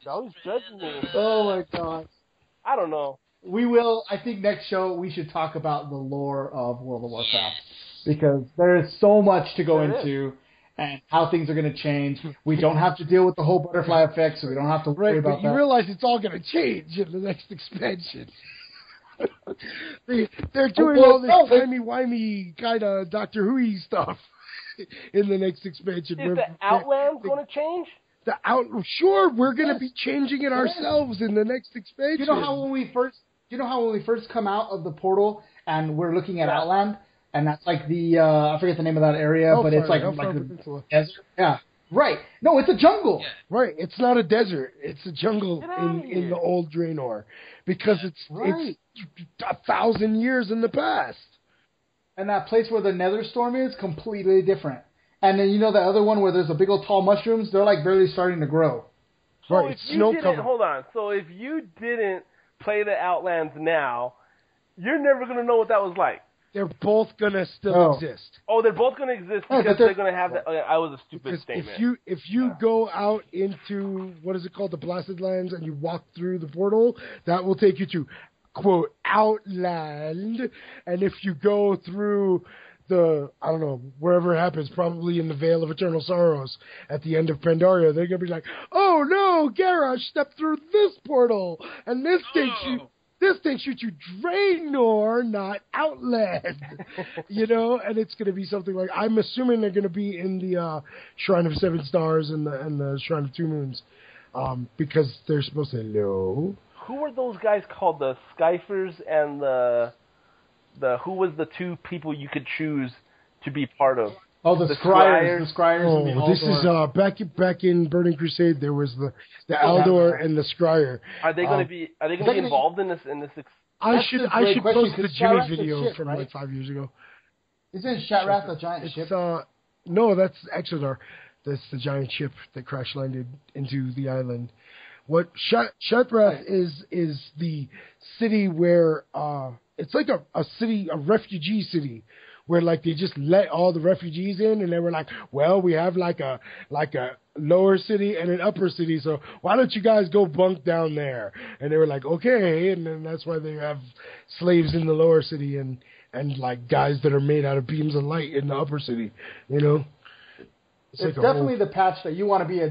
was judging me. Oh my god. I don't know. We will. I think next show we should talk about the lore of World of Warcraft, because there is so much to go into and how things are going to change. We don't have to deal with the whole butterfly effect, so we don't have to worry about that. You realize it's all going to change in the next expansion. They're doing all this timey-wimey kind of Doctor Who stuff in the next expansion. Is the Outlands going to change? Sure, we're going to be changing it ourselves in the next expansion. You know how when we first come out of the portal and we're looking at Outland, and that's like the I forget the name of that area, but it's like the desert. Yeah, right. No, it's a jungle. Yeah. Right. It's not a desert. It's a jungle in the old Draenor, because it's 1,000 years in the past. And that place where the Nether Storm is completely different. And then the other one where there's a big old tall mushrooms, they're like barely starting to grow. So right. Hold on. So if you didn't play the Outlands now, you're never going to know what that was like. They're both going to still exist. Oh, they're both going to exist because they're going to have that. I was a stupid statement. If you go out into, what is it called, the Blasted Lands, and you walk through the portal, that will take you to, quote, Outland. And if you go through the, I don't know, wherever it happens, probably in the Vale of Eternal Sorrows at the end of Pandaria, they're going to be like, oh no, Garrosh stepped through this portal, and this this thing shoots you Draenor, not Outland. And it's going to be something like, I'm assuming they're going to be in the Shrine of Seven Stars and the Shrine of Two Moons, because they're supposed to know. Who were those guys called? The Skyfers and the who was the two people you could choose to be part of? Oh, the Scryers. The Scryers and the Aldor. This is back in Burning Crusade. There was the Aldor and the Scryer. Are they going to be involved in this? I should post the Jimmy video from like 5 years ago. Isn't Shatrath a giant ship? No, that's Exodar. That's the giant ship that crash landed into the island. What Shatrath is the city where it's like a city, a refugee city, where like they just let all the refugees in, and they were like, well, we have like a lower city and an upper city, so why don't you guys go bunk down there? And they were like, okay, and then that's why they have slaves in the lower city and like guys that are made out of beams of light in the upper city, It's like definitely the patch that you want to be a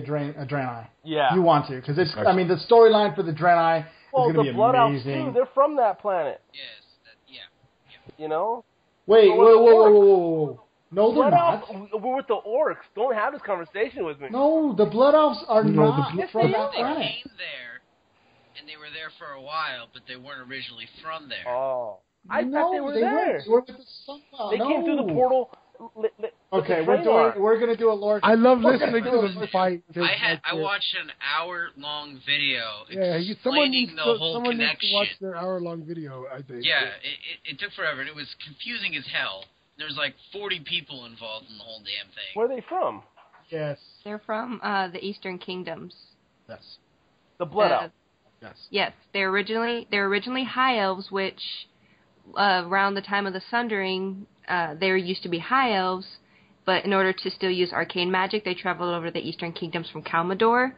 Draenei. Yeah, you want to, because it's. I mean, the storyline for the Draenei is going to be Blood amazing. Elves too. They're from that planet. Yes. Wait, whoa. No, they're not. We're with the orcs. Don't have this conversation with me. No, the Blood Elves are not from that planet. They came there, and they were there for a while, but they weren't originally from there. Oh, I thought they were there. They were with the Sunflower. They came through the portal. Okay, we're gonna do a Lord. I love listening to them fight. I watched an hour-long video explaining someone needs to watch their hour-long video, I think. Yeah, it took forever, and it was confusing as hell. There's like 40 people involved in the whole damn thing. Where are they from? Yes. They're from the Eastern Kingdoms. Yes. The Blood Elves. Yes. Yes, they're originally High Elves, which around the time of the Sundering, there used to be High Elves, but in order to still use arcane magic, they traveled over the Eastern Kingdoms from Kalmador,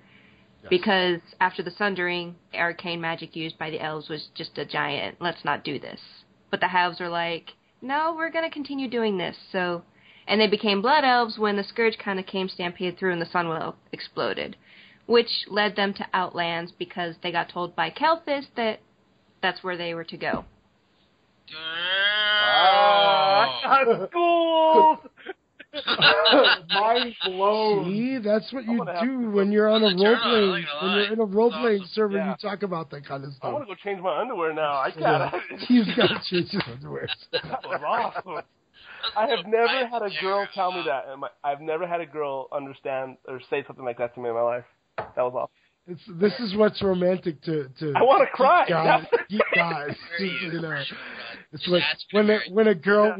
because after the Sundering, arcane magic used by the Elves was just a giant, let's not do this. But the High Elves are like, no, we're going to continue doing this, so... And they became Blood Elves when the Scourge kind of came stampede through and the Sunwell exploded, which led them to Outlands because they got told by Kel'Thuzad that that's where they were to go. Cool. Mind blown. See, that's what you do when you're on a role-playing. When you're in a role-playing server, you talk about that kind of stuff. I want to go change my underwear now. I got it. He's got to change his underwear. That was awesome. I have never had a girl tell me that. I've never had a girl understand or say something like that to me in my life. That was awesome. This is what's romantic to I want to cry. Geek guys. It's like when a girl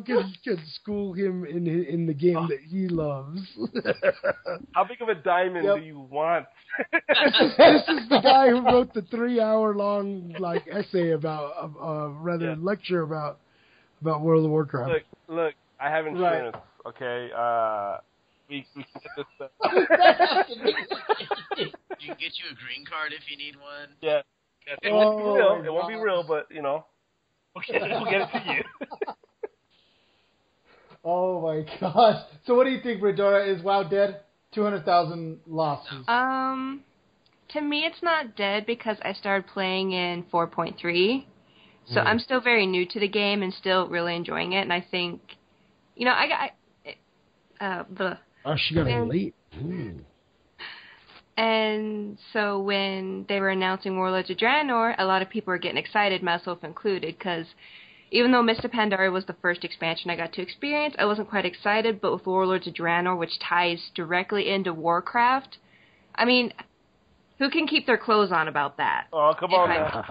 can school him in the game that he loves. How big of a diamond do you want? This is the guy who wrote the 3-hour-long essay about lecture about World of Warcraft. Look, I have insurance. Right. Okay, we can get this stuff. You can get you a green card if you need one. Yeah. It won't be real. It won't be real, but we'll get it to you. Oh my gosh! So what do you think, Redora? Is WoW dead? 200,000 losses. To me, it's not dead because I started playing in 4.3. So I'm still very new to the game and still really enjoying it. And I think, she got it late. And so when they were announcing Warlords of Draenor, a lot of people were getting excited, myself included, because even though Mist of Pandaria was the first expansion I got to experience, I wasn't quite excited. But with Warlords of Draenor, which ties directly into Warcraft, I mean, who can keep their clothes on about that? Oh, come on now.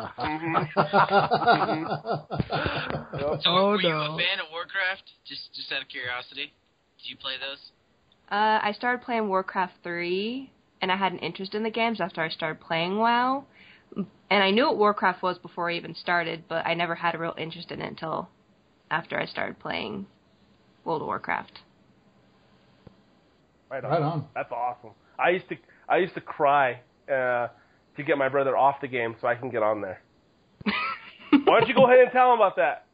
So were you a fan of Warcraft? Just out of curiosity? Did you play those? I started playing Warcraft 3, and I had an interest in the games after I started playing WoW. And I knew what Warcraft was before I even started, but I never had a real interest in it until after I started playing World of Warcraft. Right on. That's awesome. I used to cry to get my brother off the game so I can get on there. Why don't you go ahead and tell him about that?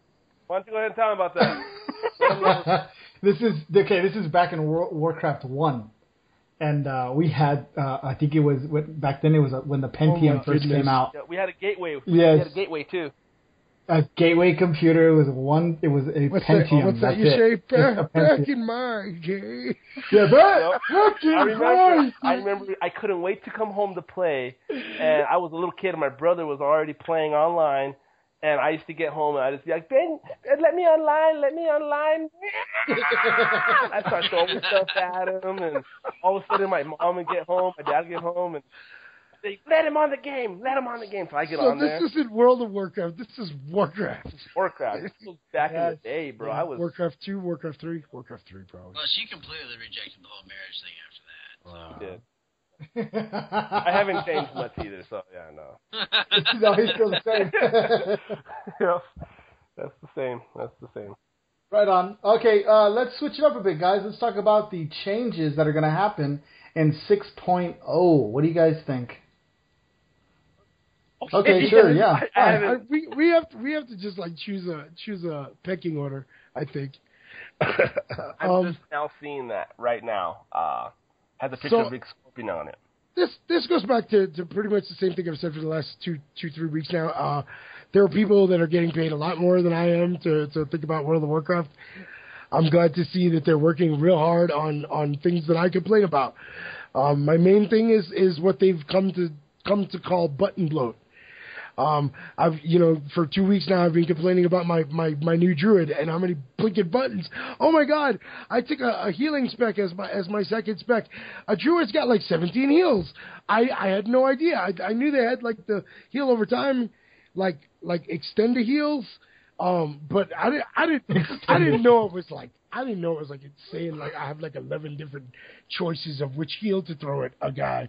This is back in Warcraft 1. and we had I think it was back then it was when the Pentium first came out. Yeah, we had a gateway. Yes. We had a gateway too. A gateway computer was one. It was a Pentium. What's that you say? Back in my day. Yeah, back in I remember I couldn't wait to come home to play, and I was a little kid, and my brother was already playing online, and I used to get home, and I'd just be like, Ben, let me online. I'd start throwing stuff at him, and all of a sudden my mom would get home, my dad would get home, and they let him on the game. So I get on there. So this isn't World of Warcraft. This is Warcraft. This was back in the day, bro. Yeah, Warcraft 2, Warcraft 3, Warcraft 3 probably. Well, she completely rejected the whole marriage thing after that. Wow. Did. I haven't changed much either, so yeah, no. No, he's still the same. Yeah, that's the same. Right on. Okay, let's switch it up a bit, guys. Let's talk about the changes that are going to happen in 6.0. What do you guys think? Okay, sure, yeah. We have to just like choose a pecking order, I think. I'm just now seeing that right now. Has a picture of Rick Scorpion on it. This goes back to pretty much the same thing I've said for the last 3 weeks now. There are people that are getting paid a lot more than I am to think about World of Warcraft. I'm glad to see that they're working real hard on things that I complain about. My main thing is what they've come to call button bloat. I've for 2 weeks now I've been complaining about my new druid and how many blinking buttons. Oh my god! I took a healing spec as my second spec. A druid's got like 17 heals. I had no idea. I knew they had like the heal over time, like extended heals. But I didn't know it was like it's saying like I have like 11 different choices of which heal to throw at a guy.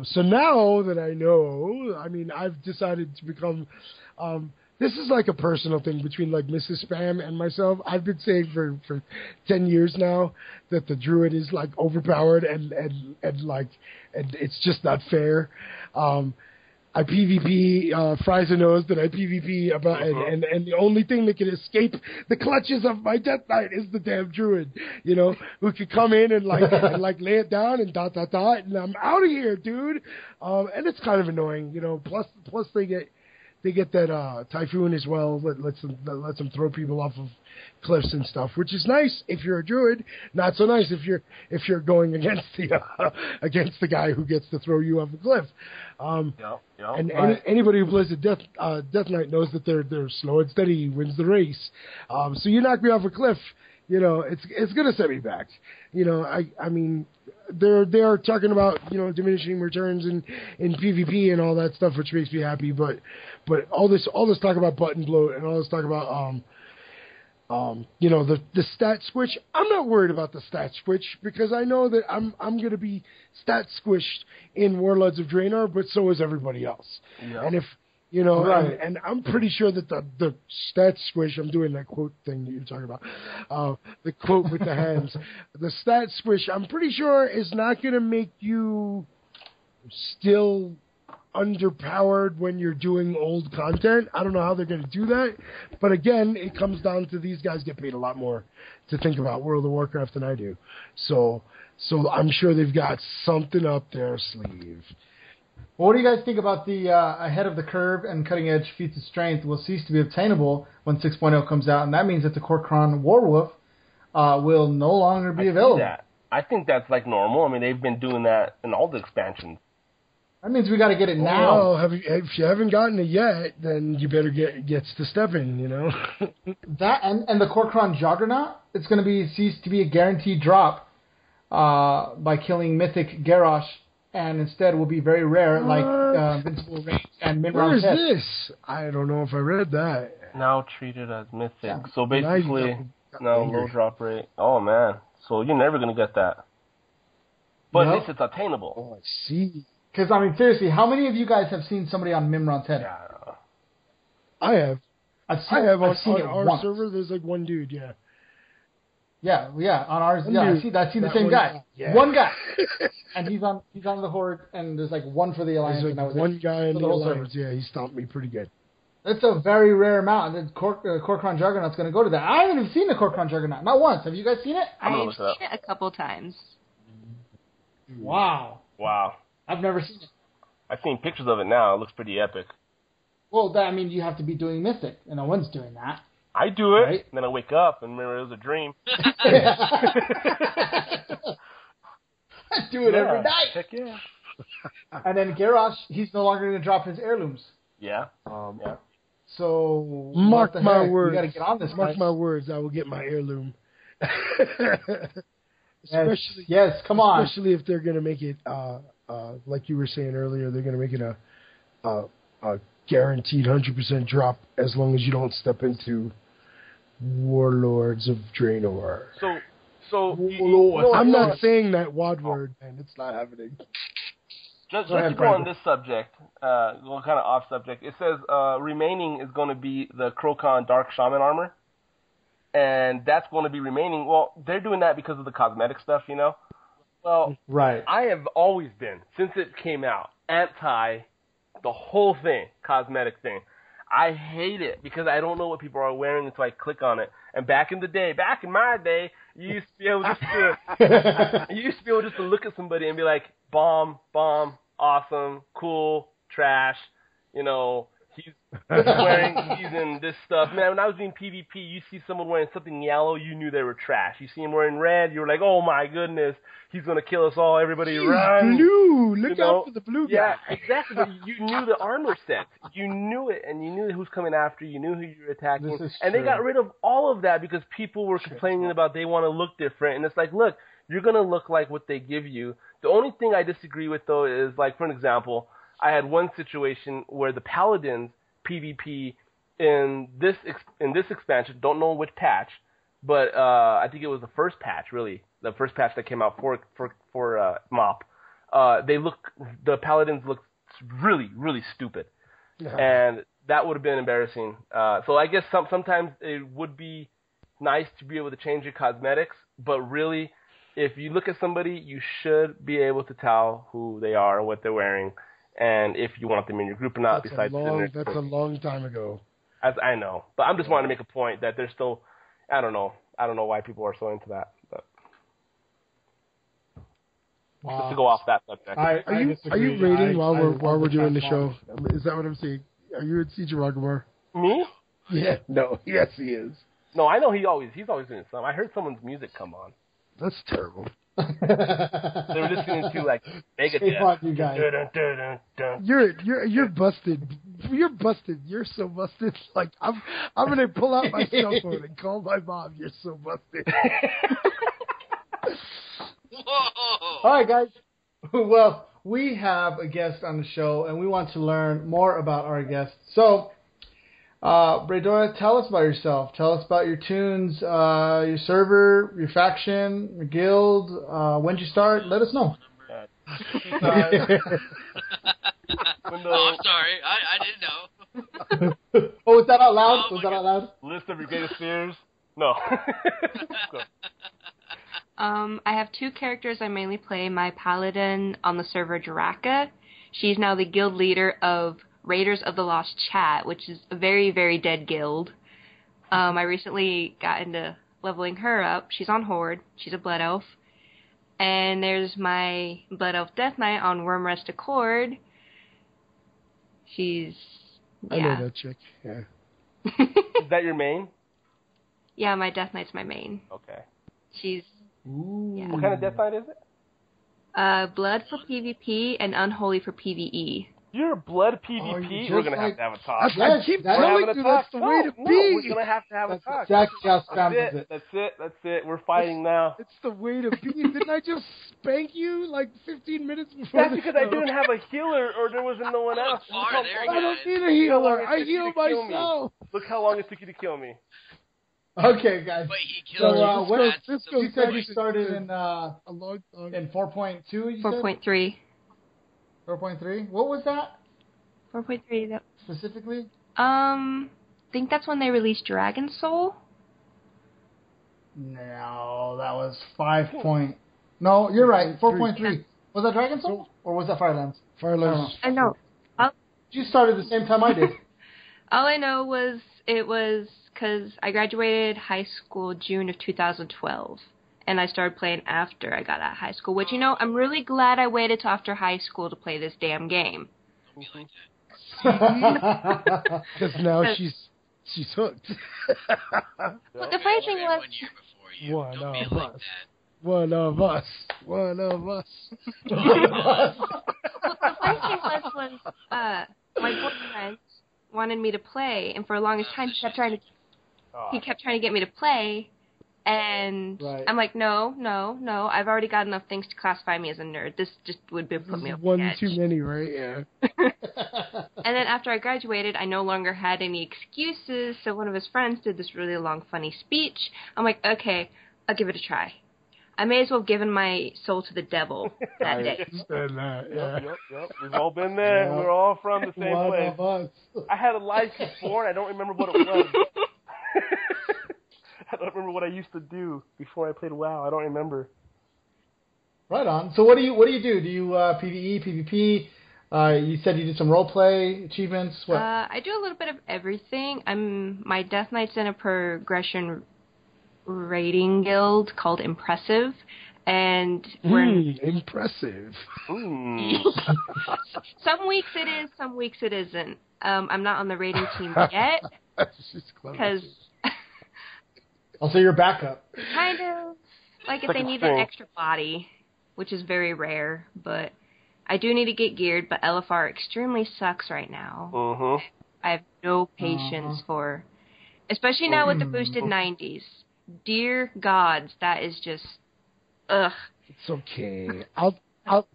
So now that I know, I mean, I've decided to become, this is like a personal thing between like Mrs. Spam and myself. I've been saying for 10 years now that the druid is like overpowered and it's just not fair. I PvP, Frieza knows that I PvP about, and the only thing that can escape the clutches of my Death Knight is the damn druid, who could come in and like lay it down and dot, and I'm out of here, dude. And it's kind of annoying, plus they get that Typhoon as well that lets them throw people off of cliffs and stuff, which is nice if you're a druid. Not so nice if you're going against the guy who gets to throw you off a cliff. And anybody who plays a Death Knight knows that they're slow and steady wins the race. So you knock me off a cliff, it's gonna set me back. I mean, they are talking about diminishing returns in PvP and all that stuff, which makes me happy. But all this talk about button bloat and all this talk about the stat squish. I'm not worried about the stat squish because I know that I'm going to be stat squished in Warlords of Draenor, but so is everybody else. Yeah. And if right. and I'm pretty sure that the stat squish, I'm doing that quote thing that you're talking about, the quote with the hands, the stat squish, I'm pretty sure is not going to make you still underpowered when you're doing old content. I don't know how they're going to do that, but again, it comes down to these guys get paid a lot more to think about World of Warcraft than I do. So I'm sure they've got something up their sleeve. Well, what do you guys think about the ahead of the curve and cutting edge feats of strength will cease to be obtainable when 6.0 comes out, and that means that the Kor'kron Warwolf will no longer be available. I think that's like normal. I mean, they've been doing that in all the expansions. That means we got to get it now. Well, if you haven't gotten it yet, then you better get to stepping, That and the Kor'kron Juggernaut, it's going to cease to be a guaranteed drop by killing Mythic Garrosh, and instead will be very rare, like Invincible Range and Minron's Head. Where is this? I don't know if I read that. Now treated as Mythic. Yeah. So basically, low drop rate. Oh, man. So you're never going to get that. But at least it's attainable. Oh, I see. Because, I mean, seriously, how many of you guys have seen somebody on Mimron's head? Yeah. I have. I've seen it on once. our server, there's like one dude, yeah. Yeah, on ours, I see the same guy. Yeah. One guy. And he's on the Horde, and there's like one for the Alliance. There's like one guy in the Alliance, yeah, he stomped me pretty good. That's a very rare amount. The Kor'kron Juggernaut's going to go to that. I haven't even seen the Kor'kron Juggernaut. Not once. Have you guys seen it? I've seen it a couple times. Wow. Wow. I've never seen it. I've seen pictures of it now. It looks pretty epic. Well, I mean, you have to be doing Mythic, and no one's doing that. I do it, right? and then I wake up and remember it was a dream. I do it every night. Heck yeah. And then Garrosh, he's no longer going to drop his heirlooms. Yeah. Yeah. So mark what the my heck? words. We got to get on this. Mark guys. my words. I will get my heirloom. Especially, yes, come on. Especially if they're going to make it, like you were saying earlier, they're going to make it a guaranteed 100% drop as long as you don't step into Warlords of Draenor. I'm not saying that WOD word, man. It's not happening. Just to go on this subject, kind of off subject, it says remaining is going to be the Krokon Dark Shaman armor. And that's going to be remaining. Well, they're doing that because of the cosmetic stuff, you know? Well, right. I have always been, since it came out, anti the whole thing, cosmetic thing. I hate it because I don't know what people are wearing until I click on it. And back in my day, you used to be able just to look at somebody and be like, bomb, awesome, cool, trash, you know, he's in this stuff. Man, when I was doing PvP, you see someone wearing something yellow, you knew they were trash. You see him wearing red, you were like, oh my goodness, he's going to kill us all, everybody run. Blue, look out for the blue guy. Yeah, exactly, but you knew the armor set. You knew it, and you knew who's coming after you, knew who you were attacking. And they got rid of all of that because people were complaining about they want to look different. And it's like, look, you're going to look like what they give you. The only thing I disagree with, though, is, like, for an example, I had one situation where the Paladins PvP in this expansion, don't know which patch, but I think it was the first patch, really, the first patch that came out for MoP. The Paladins looked really, really stupid, and that would have been embarrassing. So I guess sometimes it would be nice to be able to change your cosmetics, but really, if you look at somebody, you should be able to tell who they are and what they're wearing. And if you want them in your group or not, that's besides a long time ago. As I know, but I'm just wanting to make a point that there's still, I don't know why people are so into that. But just to go off that subject. Are you rating while we're doing the show? Is that what I'm saying? Are you at Siege Ragamar? Me? Yeah. No. Yes, he is. No, I know he's always doing something. I heard someone's music come on. That's terrible. They were listening to like Megadeth. You guys. You're busted. You're busted. You're so busted. Like I'm gonna pull out my cell phone and call my mom. You're so busted. All right, guys. Well, we have a guest on the show, and we want to learn more about our guest. So, Bradora, tell us about yourself. Tell us about your tunes, your server, your faction, your guild. When did you start? Let us know. Oh, I'm sorry. I didn't know. Oh, was that out loud? Was that out loud? List of your greatest fears? No. I have two characters I mainly play. My paladin on the server, Jaraka. She's now the guild leader of Raiders of the Lost Chat, which is a very, very dead guild. I recently got into leveling her up. She's on Horde. She's a Blood Elf. And there's my Blood Elf Death Knight on Wormrest Accord. She's... yeah. I know that chick, yeah. Is that your main? Yeah, my Death Knight's my main. Okay. She's... yeah. What kind of Death Knight is it? Blood for PvP and Unholy for PvE. You're blood PvP? We're going to have to have a talk. I keep telling you that's the way to be. We're going to have a talk. Exactly how scrambles it. That's it. We're fighting now. It's the way to be. Didn't I just spank you like 15 minutes before That's because I didn't have a healer or there wasn't no one else. I don't need a healer. I heal myself. Look how long it took you to kill me. Okay, guys. But he killed you. You said you started in a long time. in 4.2, you 4.3. 4.3? What was that? 4.3. That... specifically? I think that's when they released Dragon Soul. No, that was 5. No, you're right. 4.3. Was that Dragon Soul or was that Firelands? Firelands. I know. You started the same time I did. All I know was it was because I graduated high school June of 2012, and I started playing after I got out of high school, which, I'm really glad I waited till after high school to play this damn game. Don't be like that. Because now she's hooked. But the funny thing was... 1 year before you. One Don't be of like us. that. One of us. One of us. Well, the funny thing was my boyfriend wanted me to play, and for the longest time he kept trying to get me to play, and Right. I'm like, no, I've already got enough things to classify me as a nerd. This just would put me over the One edge. too many, right? Yeah. And then after I graduated, I no longer had any excuses, so one of his friends did this really long, funny speech. I'm like, okay, I'll give it a try. I may as well have given my soul to the devil that day. Yep. We've all been there. Yep. We're all from the same One place. of us. I had a life before. I don't remember what it was. I don't remember what I used to do before I played WoW. I don't remember. Right on. So what do you do? Do you PvE, PvP? You said you did some roleplay achievements. What? I do a little bit of everything. My Death Knight's in a progression rating guild called Impressive, and we're impressive. some weeks it is, some weeks it isn't. I'm not on the rating team yet because I'll say your backup. kind of like if like they a need string. an extra body, which is very rare, but I do need to get geared. But LFR extremely sucks right now. Mm-hmm. I have no patience for, especially now with the boosted 90s. Dear gods, that is just, ugh. It's okay.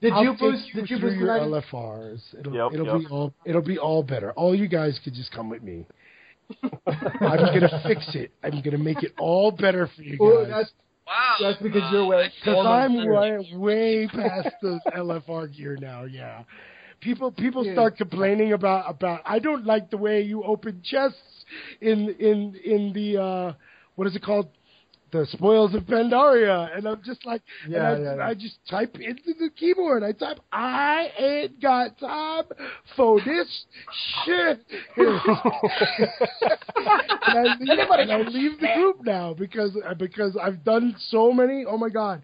Did you take boost through your the LFRs? Yep. It'll be all better. All you guys could just come with me. I'm gonna fix it. I'm gonna make it all better for you guys. Wow. That's because you're way. Because I'm way past the LFR gear now. Yeah. People start complaining about. I don't like the way you open chests in the what is it called? The Spoils of Pandaria, and I'm just like, I just type into the keyboard. I type, I ain't got time for this shit. and I leave the group now because I've done so many. Oh my god,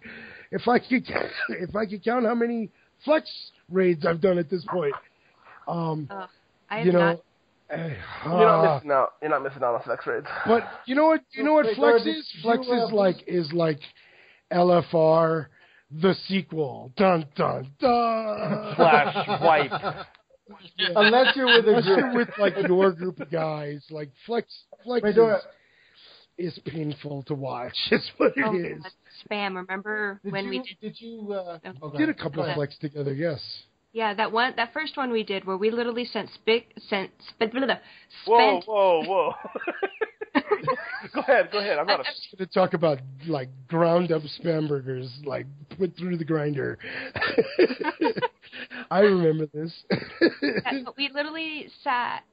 if I could count how many flex raids I've done at this point, I have not. You're not missing out. You're not missing out on flex raids. But you know what? Flex is? Flex is like LFR, the sequel. Dun dun dun. Flash wipe. Unless you're with a Unless group. you're with like your group of guys, like Flex is painful to watch. It's what it is. God, spam. Remember when we did you Did a couple of Flex together? Yes. Yeah, that first one we did where we literally spent Whoa. Go ahead. I'm not just going to talk about like ground up spam burgers, like put through the grinder. I remember this. But we literally sat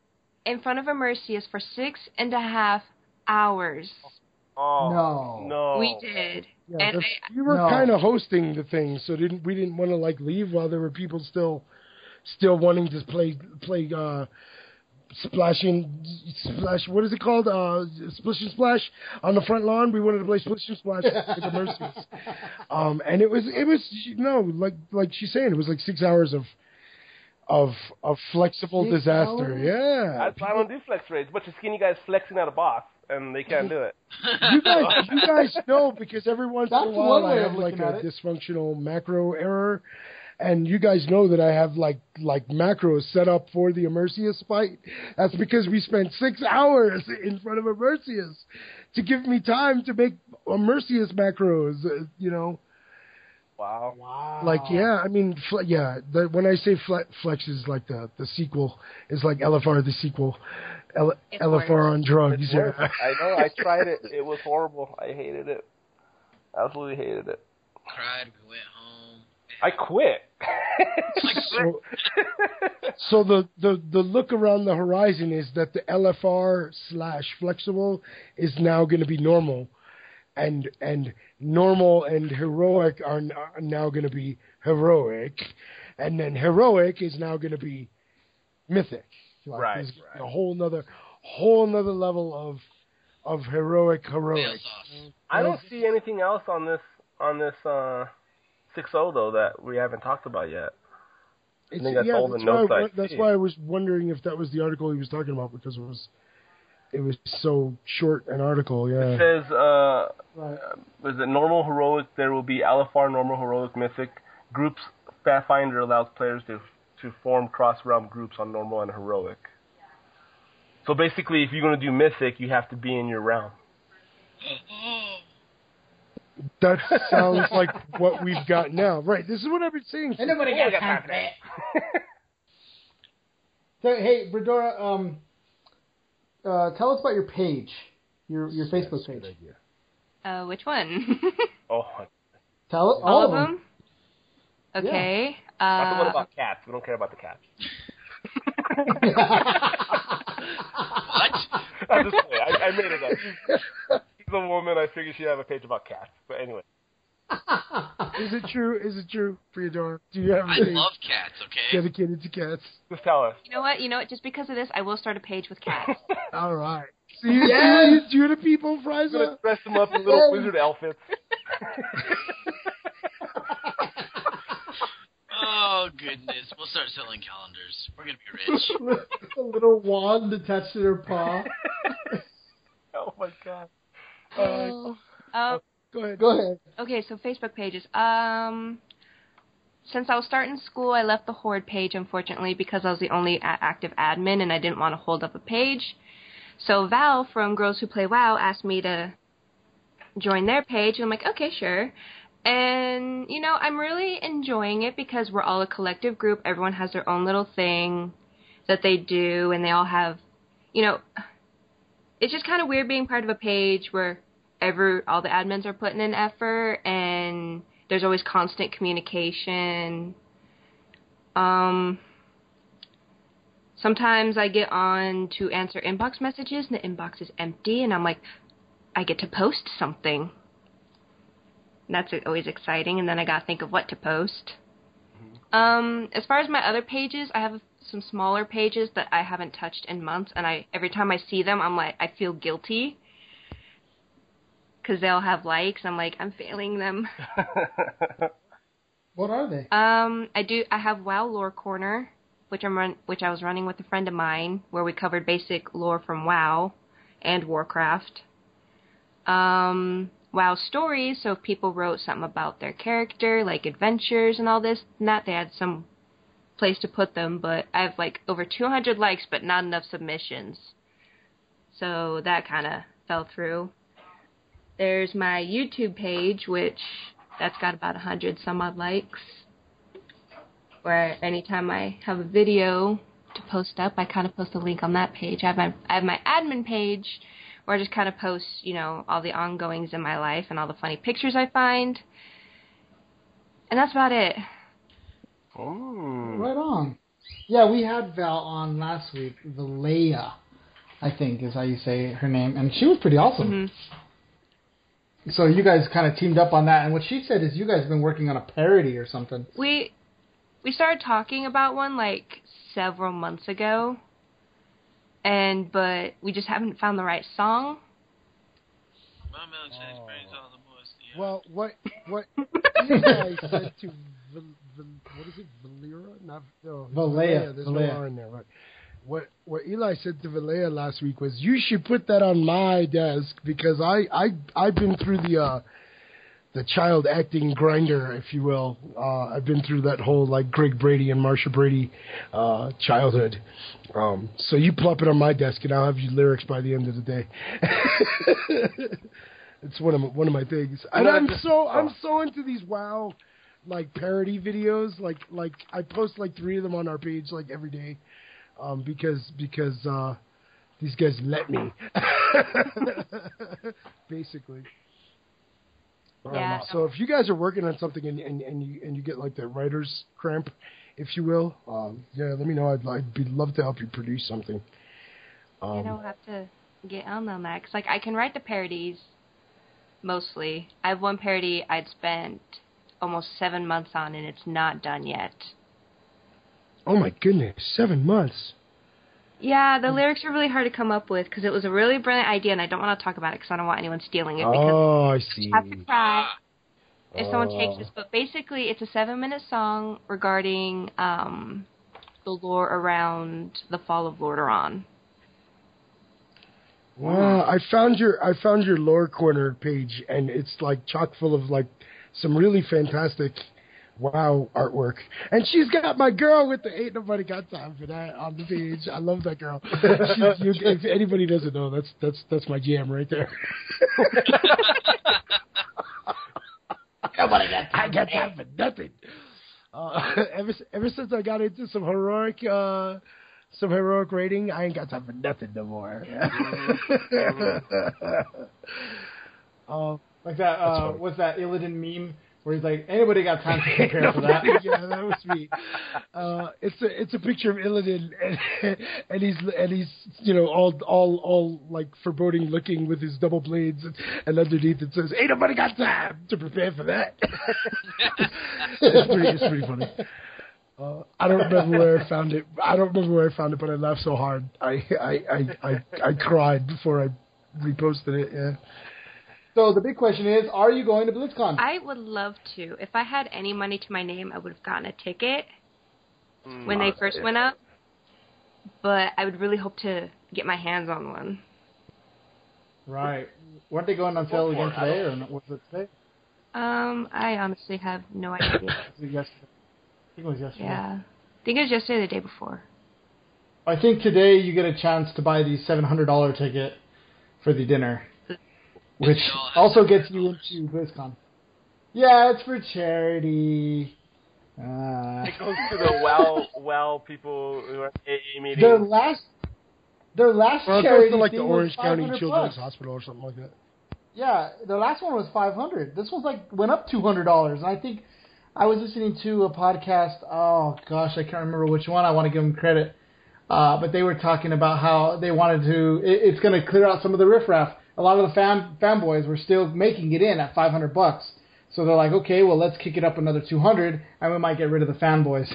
in front of a Mercius for 6.5 hours. Oh, no. We did. Yeah, And we were kind of hosting the thing, so we didn't want to like leave while there were people still wanting to play splash. What is it called? Splish and splash on the front lawn. We wanted to play splish and splash with the Mercies. And it was like she's saying, it was like 6 hours of flexible disaster. Hours? Yeah, I don't do flex raids. Bunch of skinny guys flexing at a boss, and they can't do it. You guys know, because every once in a That's while one way I of have like looking a at it. dysfunctional macro error, and you guys know that I have like macros set up for the Immersius fight. That's because we spent 6 hours in front of Immersius to give me time to make Immersius macros. Wow. Like, yeah, I mean, when I say flex is like the sequel, is like LFR the sequel, LFR on drugs. It worked. I know. I tried it. It was horrible. I hated it. Absolutely hated it. Cried. We went home. I quit. So the look around the horizon is that the LFR / flexible is now going to be normal. And normal and heroic are now going to be heroic, and then heroic is now going to be mythic. Like, right. There's a whole nother level of heroic. I don't see anything else on this on this 6.0 though that we haven't talked about yet. I think that's all the notes I see. That's why I was wondering if that was the article he was talking about, because it was so short an article. Yeah. It says, was it normal, heroic? There will be Alifar, normal, heroic, mythic groups. Pathfinder allows players to form cross-realm groups on normal and heroic. So basically, if you're going to do mythic, you have to be in your realm. That sounds like what we've got now. Right, this is what I've been saying. And nobody got time for that. So, hey, Bredora, tell us about your page, your Facebook page. Good idea. Which one? Tell us all of them. Okay. Yeah. Not the one about cats. We don't care about the cats. What? I'm just kidding. I made it up. She's a woman. I figured she'd have a page about cats. But anyway. Is it true? Theodora? Do you have a page? I love cats, okay? Dedicated to cats. Just tell us. You know what? Just because of this, I will start a page with cats. All right. See, you do the people, Friza. I'm going to dress them up in little wizard outfits. Oh, goodness. We'll start selling calendars. We're going to be rich. A little wand attached to their paw. Oh, my God. Go ahead. Okay, so Facebook pages. Since I was starting school, I left the Horde page, unfortunately, because I was the only active admin, and I didn't want to hold up a page. So Val from Girls Who Play WoW asked me to join their page, and I'm like, okay, sure. And, I'm really enjoying it because we're all a collective group. Everyone has their own little thing that they do, and they all have, it's just kind of weird being part of a page where all the admins are putting in effort, and there's always constant communication. Sometimes I get on to answer inbox messages, and the inbox is empty, and I'm like, I get to post something. That's always exciting, and then I gotta think of what to post. As far as my other pages, I have some smaller pages that I haven't touched in months, and every time I see them, I'm like, I feel guilty. Because they'll have likes, I'm like, I'm failing them. What are they? I have WoW Lore Corner, which I was running with a friend of mine, where we covered basic lore from WoW and Warcraft. WoW Stories, so if people wrote something about their character, like adventures and all this and that, they had some place to put them, but I have over 200 likes, but not enough submissions. So that kind of fell through. There's my YouTube page, that's got about 100 some odd likes, where anytime I have a video to post up, I kind of post a link on that page. I have my admin page, where I just kind of post, all the ongoings in my life and all the funny pictures I find. And that's about it. Oh. Right on. Yeah, we had Val on last week. Valea, I think is how you say her name. And she was pretty awesome. Mm-hmm. So you guys kind of teamed up on that. And what she said is you guys have been working on a parody or something. We started talking about one several months ago. But we just haven't found the right song. Well, what Eli said to what is it, Valera? Valea. There's no R in there, right? What Eli said to Valea last week was, you should put that on my desk, because I've been through the child acting grinder, if you will. I've been through that whole Greg Brady and Marsha Brady childhood. So you plop it on my desk, and I'll have you lyrics by the end of the day. It's one of my things. And I'm so into these WoW parody videos. I post 3 of them on our page every day, because these guys let me. Basically. Yeah. So if you guys are working on something and you get the writer's cramp, if you will, let me know. I'd love to help you produce something. We'll have to get on that, because I can write the parodies mostly. I have one parody I'd spent almost 7 months on, and it's not done yet. Oh my goodness, 7 months. Yeah, the lyrics are really hard to come up with, because it was a really brilliant idea, and I don't want to talk about it because I don't want anyone stealing it. Oh, I see. I have to cry. if someone takes this book. Basically, it's a 7-minute song regarding the lore around the fall of Lordaeron. Wow, I found your lore corner page, and it's like chock full of like some really fantastic artwork. And she's got my girl with the ain't nobody got time for that on the page. I love that girl. If anybody doesn't know, that's my jam right there. Nobody got time. I got time for nothing. Ever since I got into some heroic rating, I ain't got time for nothing no more. Like that, what's that Illidan meme where he's like, anybody got time to prepare for that? Yeah, that was me. It's a picture of Illidan, and he's all like foreboding looking with his double blades, and underneath it says, "Ain't nobody got time to prepare for that." It's pretty funny. I don't remember where I found it. But I laughed so hard. I cried before I reposted it. Yeah. So the big question is, are you going to BlizzCon? I would love to. If I had any money to my name, I would have gotten a ticket when they first went up. But I would really hope to get my hands on one. Right. Weren't they going on sale again today, or was it today? I honestly have no idea. I think it was yesterday. Yeah. I think it was yesterday or the day before. I think today you get a chance to buy the $700 ticket for the dinner, which also gets you into BlizzCon. Yeah, it's for charity. It goes to the well people who are at AA meetings. Their last well, charity it goes to like the thing Orange was County $500. Children's Hospital or something like that. Yeah, the last one was $500. This one's went up $200, and I think I was listening to a podcast. Oh gosh, I can't remember which one. I want to give them credit, but they were talking about how they wanted to. It's going to clear out some of the riffraff. A lot of the fanboys were still making it in at $500, so they're like, okay, well, let's kick it up another $200, and we might get rid of the fanboys.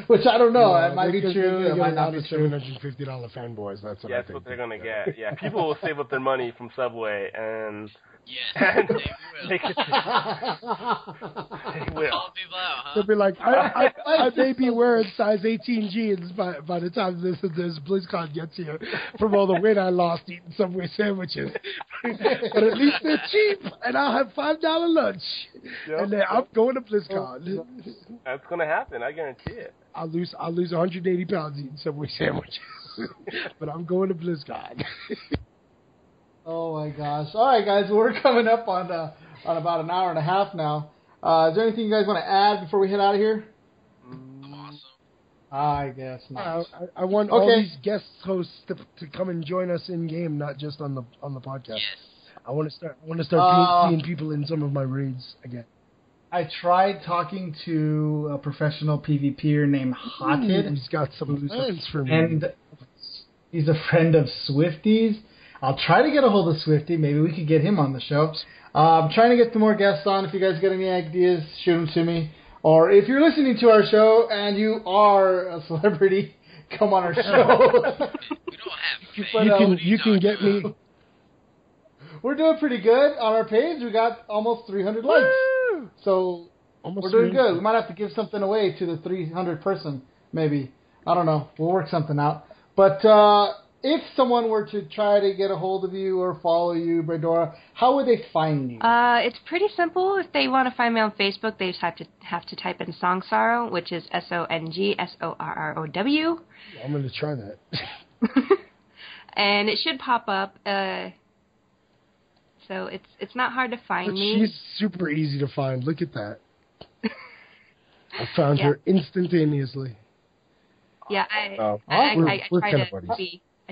Which I don't know. It might be true. It might not be true. $750 fanboys. That's what I think. That's what they're gonna get. Yeah, people will save up their money from Subway and. Yes, they will. They will. Call people out, huh? They'll be like, I may be wearing size 18 jeans by the time this BlizzCon gets here from all the weight I lost eating Subway sandwiches. But at least they're cheap, and I'll have $5 lunch. Yep. And then I'm going to BlizzCon. That's going to happen. I guarantee it. I'll lose 180 pounds eating Subway sandwiches. But I'm going to BlizzCon. Oh my gosh! All right, guys, we're coming up on about an hour and a half now. Is there anything you guys want to add before we head out of here? I'm awesome. I guess not. I want all these guest hosts to come and join us in game, not just on the podcast. Yes. I want to start seeing people in some of my raids again. I tried talking to a professional PvPer named Hothead. He's got some plans for me. And he's a friend of Swifty's. I'll try to get a hold of Swifty. Maybe we could get him on the show. I'm trying to get some more guests on. If you guys got any ideas, shoot them to me. Or if you're listening to our show and you are a celebrity, come on our show. We don't have fame. You can get me. We're doing pretty good on our page. We got almost 300 likes. So we're doing good. We might have to give something away to the 300 person, maybe. I don't know. We'll work something out. But if someone were to try to get a hold of you or follow you, Bredora, how would they find you? It's pretty simple. If they want to find me on Facebook, they just have to type in Song Sorrow, which is SONGSORROW. I'm going to try that. And it should pop up. So it's not hard to find me. She's super easy to find. Look at that. I found her instantaneously. Yeah, I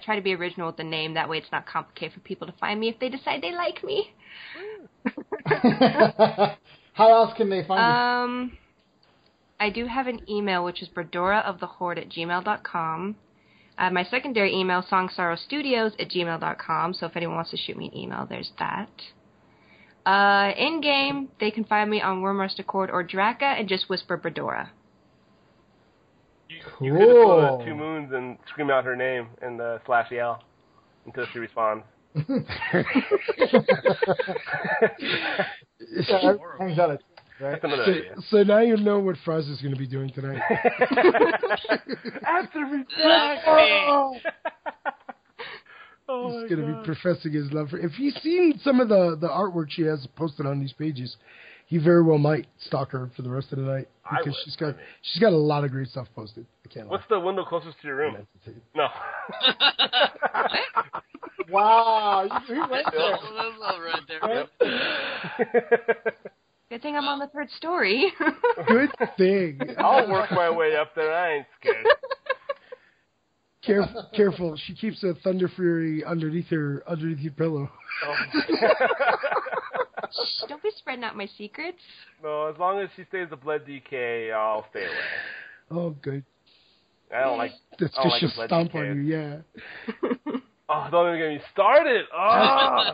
try to be original with the name. That way it's not complicated for people to find me if they decide they like me. How else can they find you? I do have an email, which is bredoraofthehorde@gmail.com. My secondary email, songsorrowstudios@gmail.com, so if anyone wants to shoot me an email, there's that. In-game, they can find me on Wormrust Accord or Draka and just whisper Bredora. You could just go to 2 Moons and scream out her name and /L until she responds. Hangs out at right? That's another idea. So now you know what Fraz is going to be doing tonight. Answer me That's back. me. Oh He's my going to God. be professing his love for... If he's seen some of the artwork she has posted on these pages, he very well might stalk her for the rest of the night. I Because would. she's got a lot of great stuff posted. I can't What's the window closest to your room? No. Wow, you went there. That's all right there. Good thing I'm on the third story. Good thing. I'll work my way up there. I ain't scared. Careful. She keeps a Thunder Fury underneath your pillow. Oh. Don't be spreading out my secrets. No, as long as she stays a blood DK, I'll stay away. Oh, good. I don't like. That's I don't because like she'll the blood stomp DKs. on you, yeah. Oh, don't even get me started. Oh.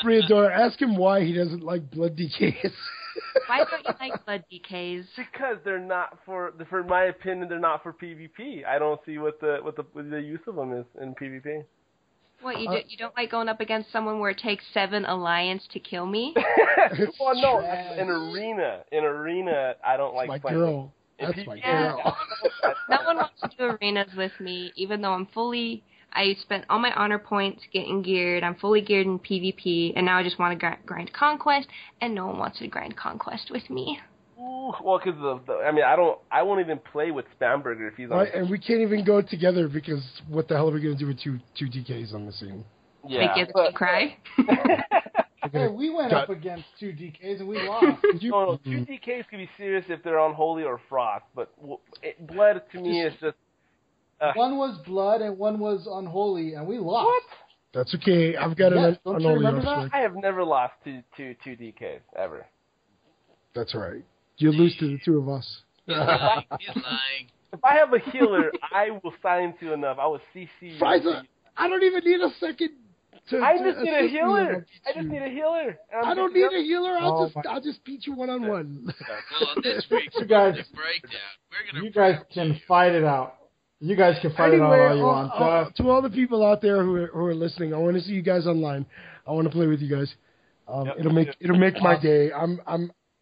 Briador, ask him why he doesn't like blood DKs. Why don't you like blood DKs? Because they're not for my opinion, they're not for PvP. I don't see what the use of them is in PvP. What, you don't like going up against someone where it takes 7 alliance to kill me? Well, no, in arena, I don't like my playing. girl. That's PvP, my Yeah. girl. No one wants to do arenas with me, even though I spent all my honor points getting geared. I'm fully geared in PvP, and now I just want to grind Conquest, and no one wants to grind Conquest with me. Ooh, well, because I won't even play with Spamberger if he's on. Right, and we can't even go together because what the hell are we going to do with two DKs on the scene? Yeah, Make the other cry. Hey, we went up against 2 DKs and we lost. No, 2 DKs can be serious if they're unholy or frost, but blood to me is just. One was blood and one was unholy, and we lost. What? That's okay. I've got an don't you unholy remember offspring. I have never lost to 2 DKs ever. That's all right. You lose to the two of us. He's lying. If I have a healer, I will sign to enough. I will CC you. Friza, I don't even need a second to I just need a assist me healer. if I just need a healer. I don't need a healer. Oh I'll just beat you one-on-one. Well, on this week's You guys- Mythic breakdown, we're gonna. You guys can fight it out. You guys can fight it out all you want. To all the people out there who are listening, I want to see you guys online. I want to play with you guys. It'll make my day. I'm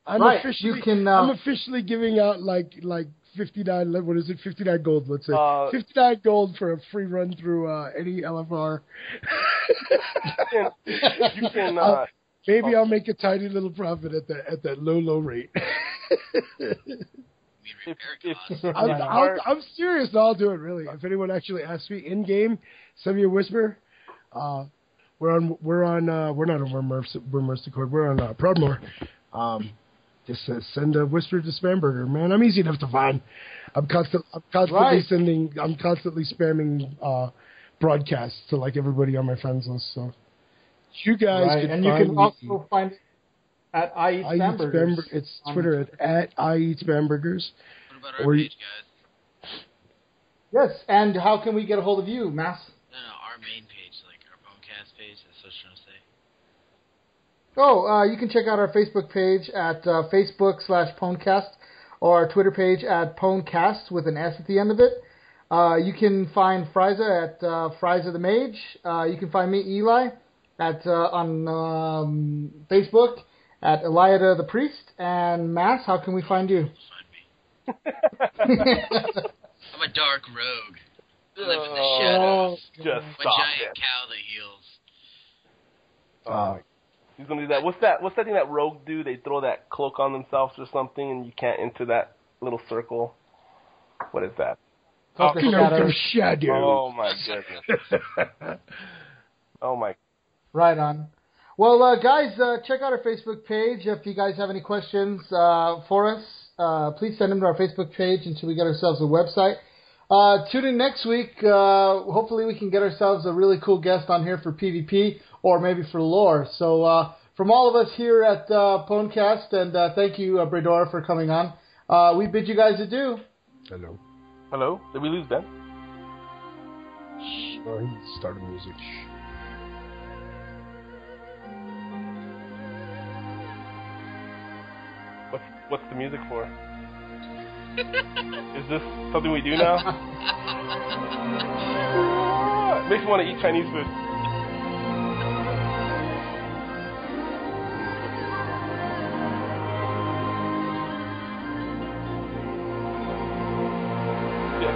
Right, officially you can, I'm officially giving out like 59. What is it? 59 gold. Let's say 59 gold for a free run through any LFR. You can. Maybe I'll make a tiny little profit at that low rate. I'm serious. I'll do it really. If anyone actually asks me in game, send me a whisper. We're not on Mercy Court. We're on Proudmoore. Just send a whisper to Spamberger, man. I'm easy enough to find. I'm constantly spamming broadcasts to like everybody on my friends list. So you guys can and find you can me. also find it at I Eat Spambergers. It's Twitter at I Eat Spambergers. What about our page, guys? Yes, and how can we get a hold of you, Mass? No, our main page, like our PWNcast page. That's what I was trying to say. Oh, you can check out our Facebook page at Facebook/PWNcast or our Twitter page at PWNcast with an S at the end of it. You can find Friza at Friza the Mage. You can find me, Eli, on Facebook at Eliada the Priest. And Mass, how can we find you? Find me. I'm a dark rogue. I live in the shadows. Just I'm a stop giant it. cow that heals. He's gonna do that. What's that thing that rogue do? They throw that cloak on themselves or something, and you can't enter that little circle. What is that? Shadow. Oh my goodness. Oh my. Right on. Well, guys, check out our Facebook page. If you guys have any questions for us, please send them to our Facebook page until we get ourselves a website. Tune in next week. Hopefully we can get ourselves a really cool guest on here for PvP or maybe for lore. So from all of us here at PWNcast, and thank you, Brador, for coming on, we bid you guys adieu. Hello. Hello? Did we lose Ben? Oh, he started music. What's the music for? Is this something we do now? It makes me want to eat Chinese food.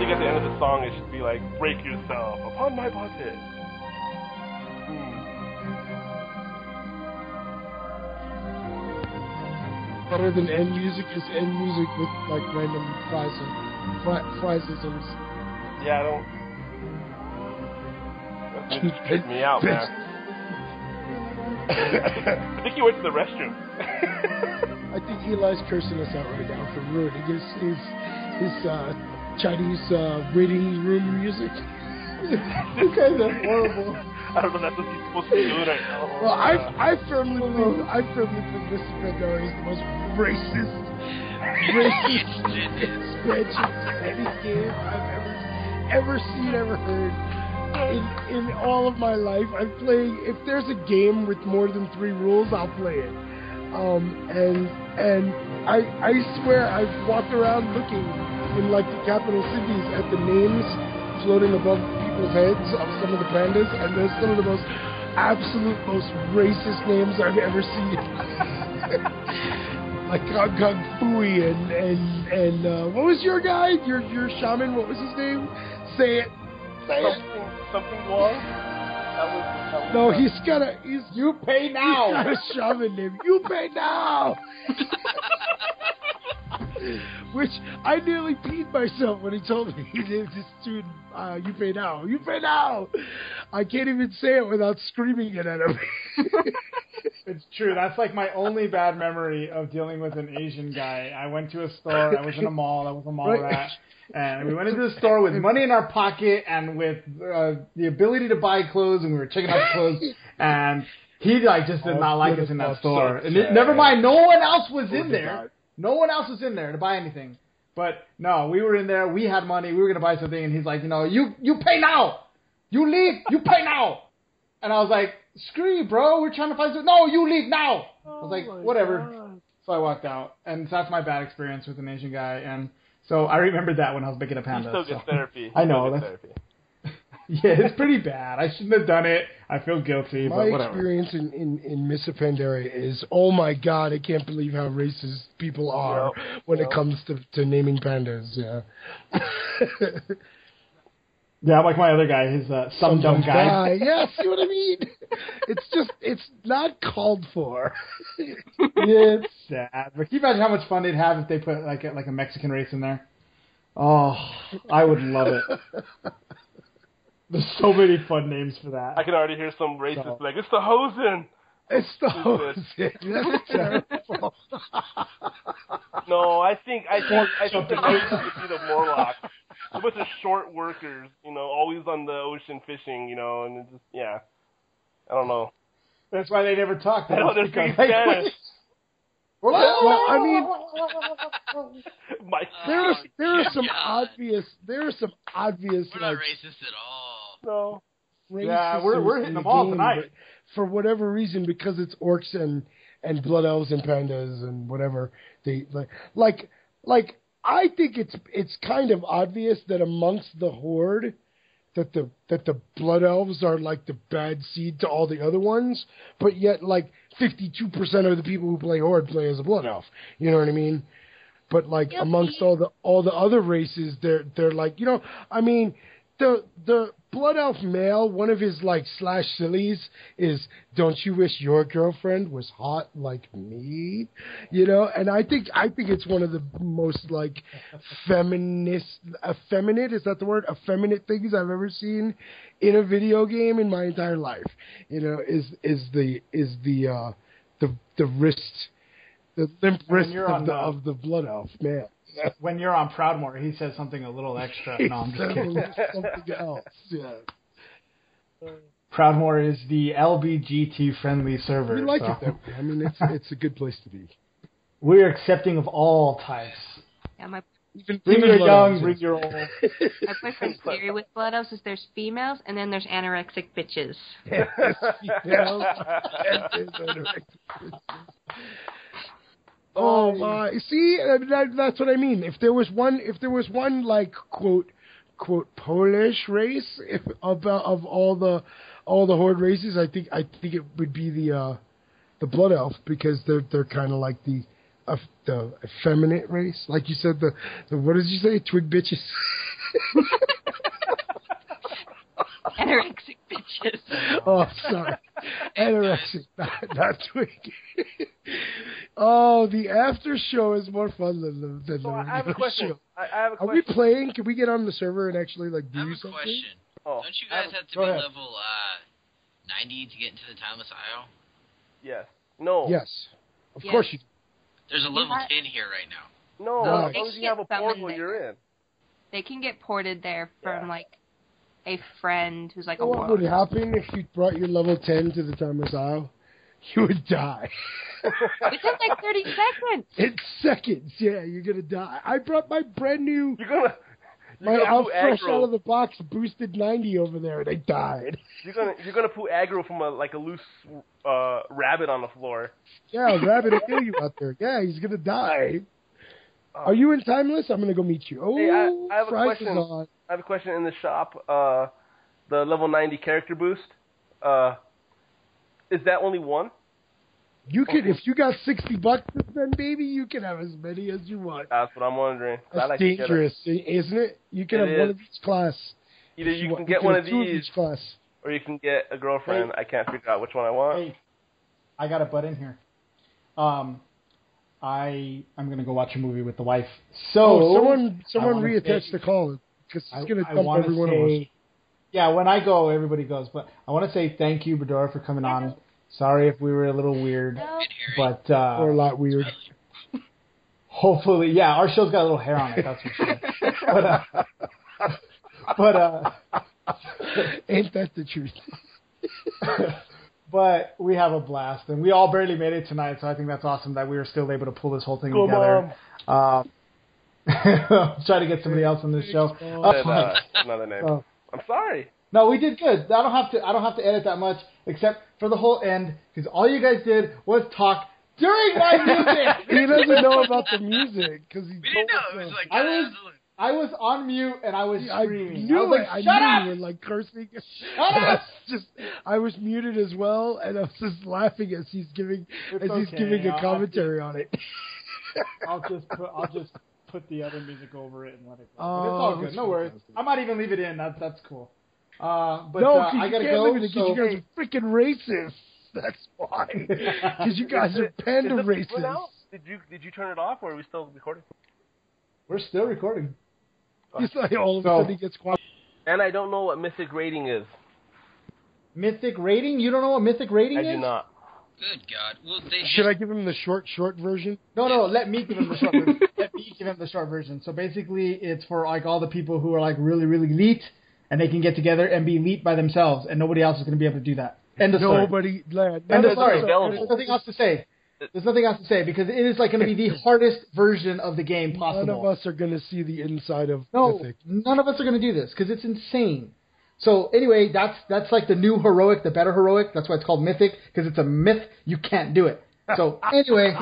think at the end of the song it should be like, break yourself upon my body. Better than end music is end music with like random phrases. Yeah, I don't. That tripped me out, man. I think he went to the restroom. I think Eli's cursing us out right now for ruining his Chinese waiting room music. Okay, that's horrible. I don't know. That's what he's supposed to be doing right now. Well, I firmly believe Mr. Pandora is the most racist expansion to any game I've ever seen, ever heard. In all of my life, I'm playing. If there's a game with more than 3 rules, I'll play it. And I swear I've walked around looking in like the capital cities at the names floating above people's heads of some of the pandas, and they're some of the most most racist names I've ever seen. Like Kung Fui and what was your guy? Your shaman? What was his name? Say it. Something wrong? No, he's You pay now. He's got a shaman name. You pay now. Which I nearly peed myself when he told me he named his student. You pay now. You pay now. I can't even say it without screaming it at him. It's true. That's like my only bad memory of dealing with an Asian guy. I went to a store. I was in a mall. I was a mall rat. And we went into the store with money in our pocket and with the ability to buy clothes, and we were checking out the clothes. And he just did not like us in that store. And never mind, no one else was in there. No one else was in there to buy anything. But no, we were in there. We had money. We were gonna buy something, and he's like, you pay now. You leave. You pay now. And I was like, screw you, bro. We're trying to find something. No, you leave now. I was like, whatever. God. So I walked out, and so that's my bad experience with an Asian guy. And so I remembered that when I was making a panda. You still get therapy. I know. Yeah, it's pretty bad. I shouldn't have done it. I feel guilty, but whatever. My experience in Mr. Pandora is, oh my god, I can't believe how racist people are when it comes to naming pandas. Yeah. Yeah, like my other guy, he's some dumb guy. Yeah, see what I mean? It's not called for. Yeah, it's sad. But can you imagine how much fun they'd have if they put like a Mexican race in there? Oh, I would love it. There's so many fun names for that. I can already hear some racists like, it's the Hosen. It's the Hosen. That's terrible. No, I think the Hosen would be the Morlocks. A bunch of short workers, always on the ocean fishing, and it's just, yeah. I don't know. That's why they never talk. I know, they're speaking Spanish. Well, I mean, there are some obvious. We're not racist at all. No. Yeah, we're hitting them all tonight. For whatever reason, because it's orcs and blood elves and pandas and whatever, they like. I think it's kind of obvious that amongst the horde, that the blood elves are like the bad seed to all the other ones, but yet like 52% of the people who play horde play as a blood elf. You know what I mean? But like amongst all the other races, they're like, I mean, the blood elf male, one of his like slash sillies is, don't you wish your girlfriend was hot like me? And I think it's one of the most like effeminate, is that the word? Effeminate things I've ever seen in a video game in my entire life. Is the wrist, the limp wrist of the blood elf man. When you're on Proudmoore, he says something a little extra. No, I'm just kidding. Something else, yeah. Proudmoore is the LBGT-friendly server. We like it that way. I mean, it's a good place to be. We're accepting of all types. Yeah, bring your young, bring your old. My boyfriend's theory with blood elves is there's females, and then there's anorexic bitches. Yes, females, and there's anorexic bitches. Oh my! See, that's what I mean. If there was one like quote Polish race, of all the horde races, I think it would be the blood elf, because they're kind of like the effeminate race, like you said. The what did you say? Twig bitches. Anorexic bitches. Oh, sorry. Anorexic, not Twinkie. Oh, the after show is more fun than the So I have a regular question. show. I have a Are question. we playing? Can we get on the server and actually I do have a something? question. Oh, Don't you guys have to go be ahead. level 90 to get into the Timeless Isle? Yes. No. Yes. Of Yes. course you do. There's a level have- 10 here right now. No, No, as long as you have a portal, you're in. They can get ported there from, Yeah. like, a friend who's like You know a what would warlock. happen if you brought your level 10 to the Timeless Isle? You would die. Within, like, 30 seconds. In seconds, yeah, you're going to die. I brought my brand new, You're my gonna out poo fresh aggro. out of the box boosted 90 over there, and I died. You're gonna poo aggro from a loose rabbit on the floor. Yeah, Rabbit will kill you out there. Yeah, he's going to die. Are you in Timeless? I'm going to go meet you. Oh, Hey, I have a Price question. is on. I have a question in the shop. The level 90 character boost. Is that only one? You can, if you got $60 to spend, baby, you can have as many as you want. That's what I'm wondering. That's I like to get dangerous, isn't it? You can It have one is. of each class. Either If you want. can get one of have two these, each class. or you can get a girlfriend. I can't figure out which one I want. Hey, I got a butt in here. I'm gonna go watch a movie with the wife. So someone I wanna reattached say- the call because it's going to I dump wanna every one of us. say, yeah, when I go, everybody goes. But I want to say thank you, Bedora, for coming on. Sorry if we were a little weird, No. but Or a lot weird. hopefully, yeah, our show's got a little hair on it. That's for sure. But Ain't that the truth? but we have a blast, and we all barely made it tonight. So I think that's awesome that we were still able to pull this whole thing Go, together. Try to get somebody else on this show. Another name. So- I'm sorry. No, we did good. I don't have to edit that much, except for the whole end, because all you guys did was talk during my music. He doesn't know about the music because he. We didn't know. It was like, I was on mute and I was I screaming. knew I was it. like, I "Shut knew up!" you were like cursing. Shut up! I was muted as well, and I was just laughing as he's giving a commentary on it. I'll just put the other music over it and let it go. Oh, But it's all good. that's No worries. fantastic. I might even leave it in. That's cool. But No, I you gotta can't go. leave it because you guys are freaking racist. That's why. Because you guys are panda Is it racists. over now? Did you turn it off, or are we still recording? We're still recording. It's like all of a sudden he gets quiet. And I don't know what Mythic rating is. Mythic rating? You don't know what Mythic rating I is? do not. Good God. Well, they Should I give him the short version? No, let me give him the short version. Let me give him the short version. So basically, it's for like all the people who are like really, really elite, and they can get together and be elite by themselves, and nobody else is going to be able to do that. End of story. Nobody. End of story. available. There's nothing else to say. There's nothing else to say because it is like going to be the hardest version of the game possible. None of us are going to see the inside of No, Mythic. none of us are going to do this because it's insane. So anyway, that's like the new heroic, the better heroic. That's why it's called Mythic because it's a myth. You can't do it. So anyway,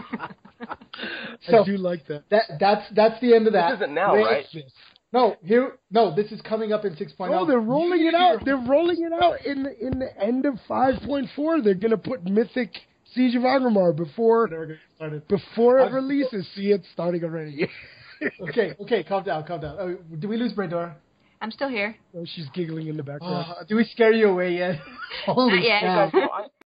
I do like that. that's the end of that. This isn't now, right? No, this is coming up in 6.0. Oh, they're rolling it out. They're rolling it out in the end of 5.4. They're going to put Mythic Siege of Agrimar before it releases. See, it's starting already. Okay, calm down. Oh, do we lose Bradora? I'm still here. Oh, she's giggling in the background. Do we scare you away yet? Holy Not yet. cow.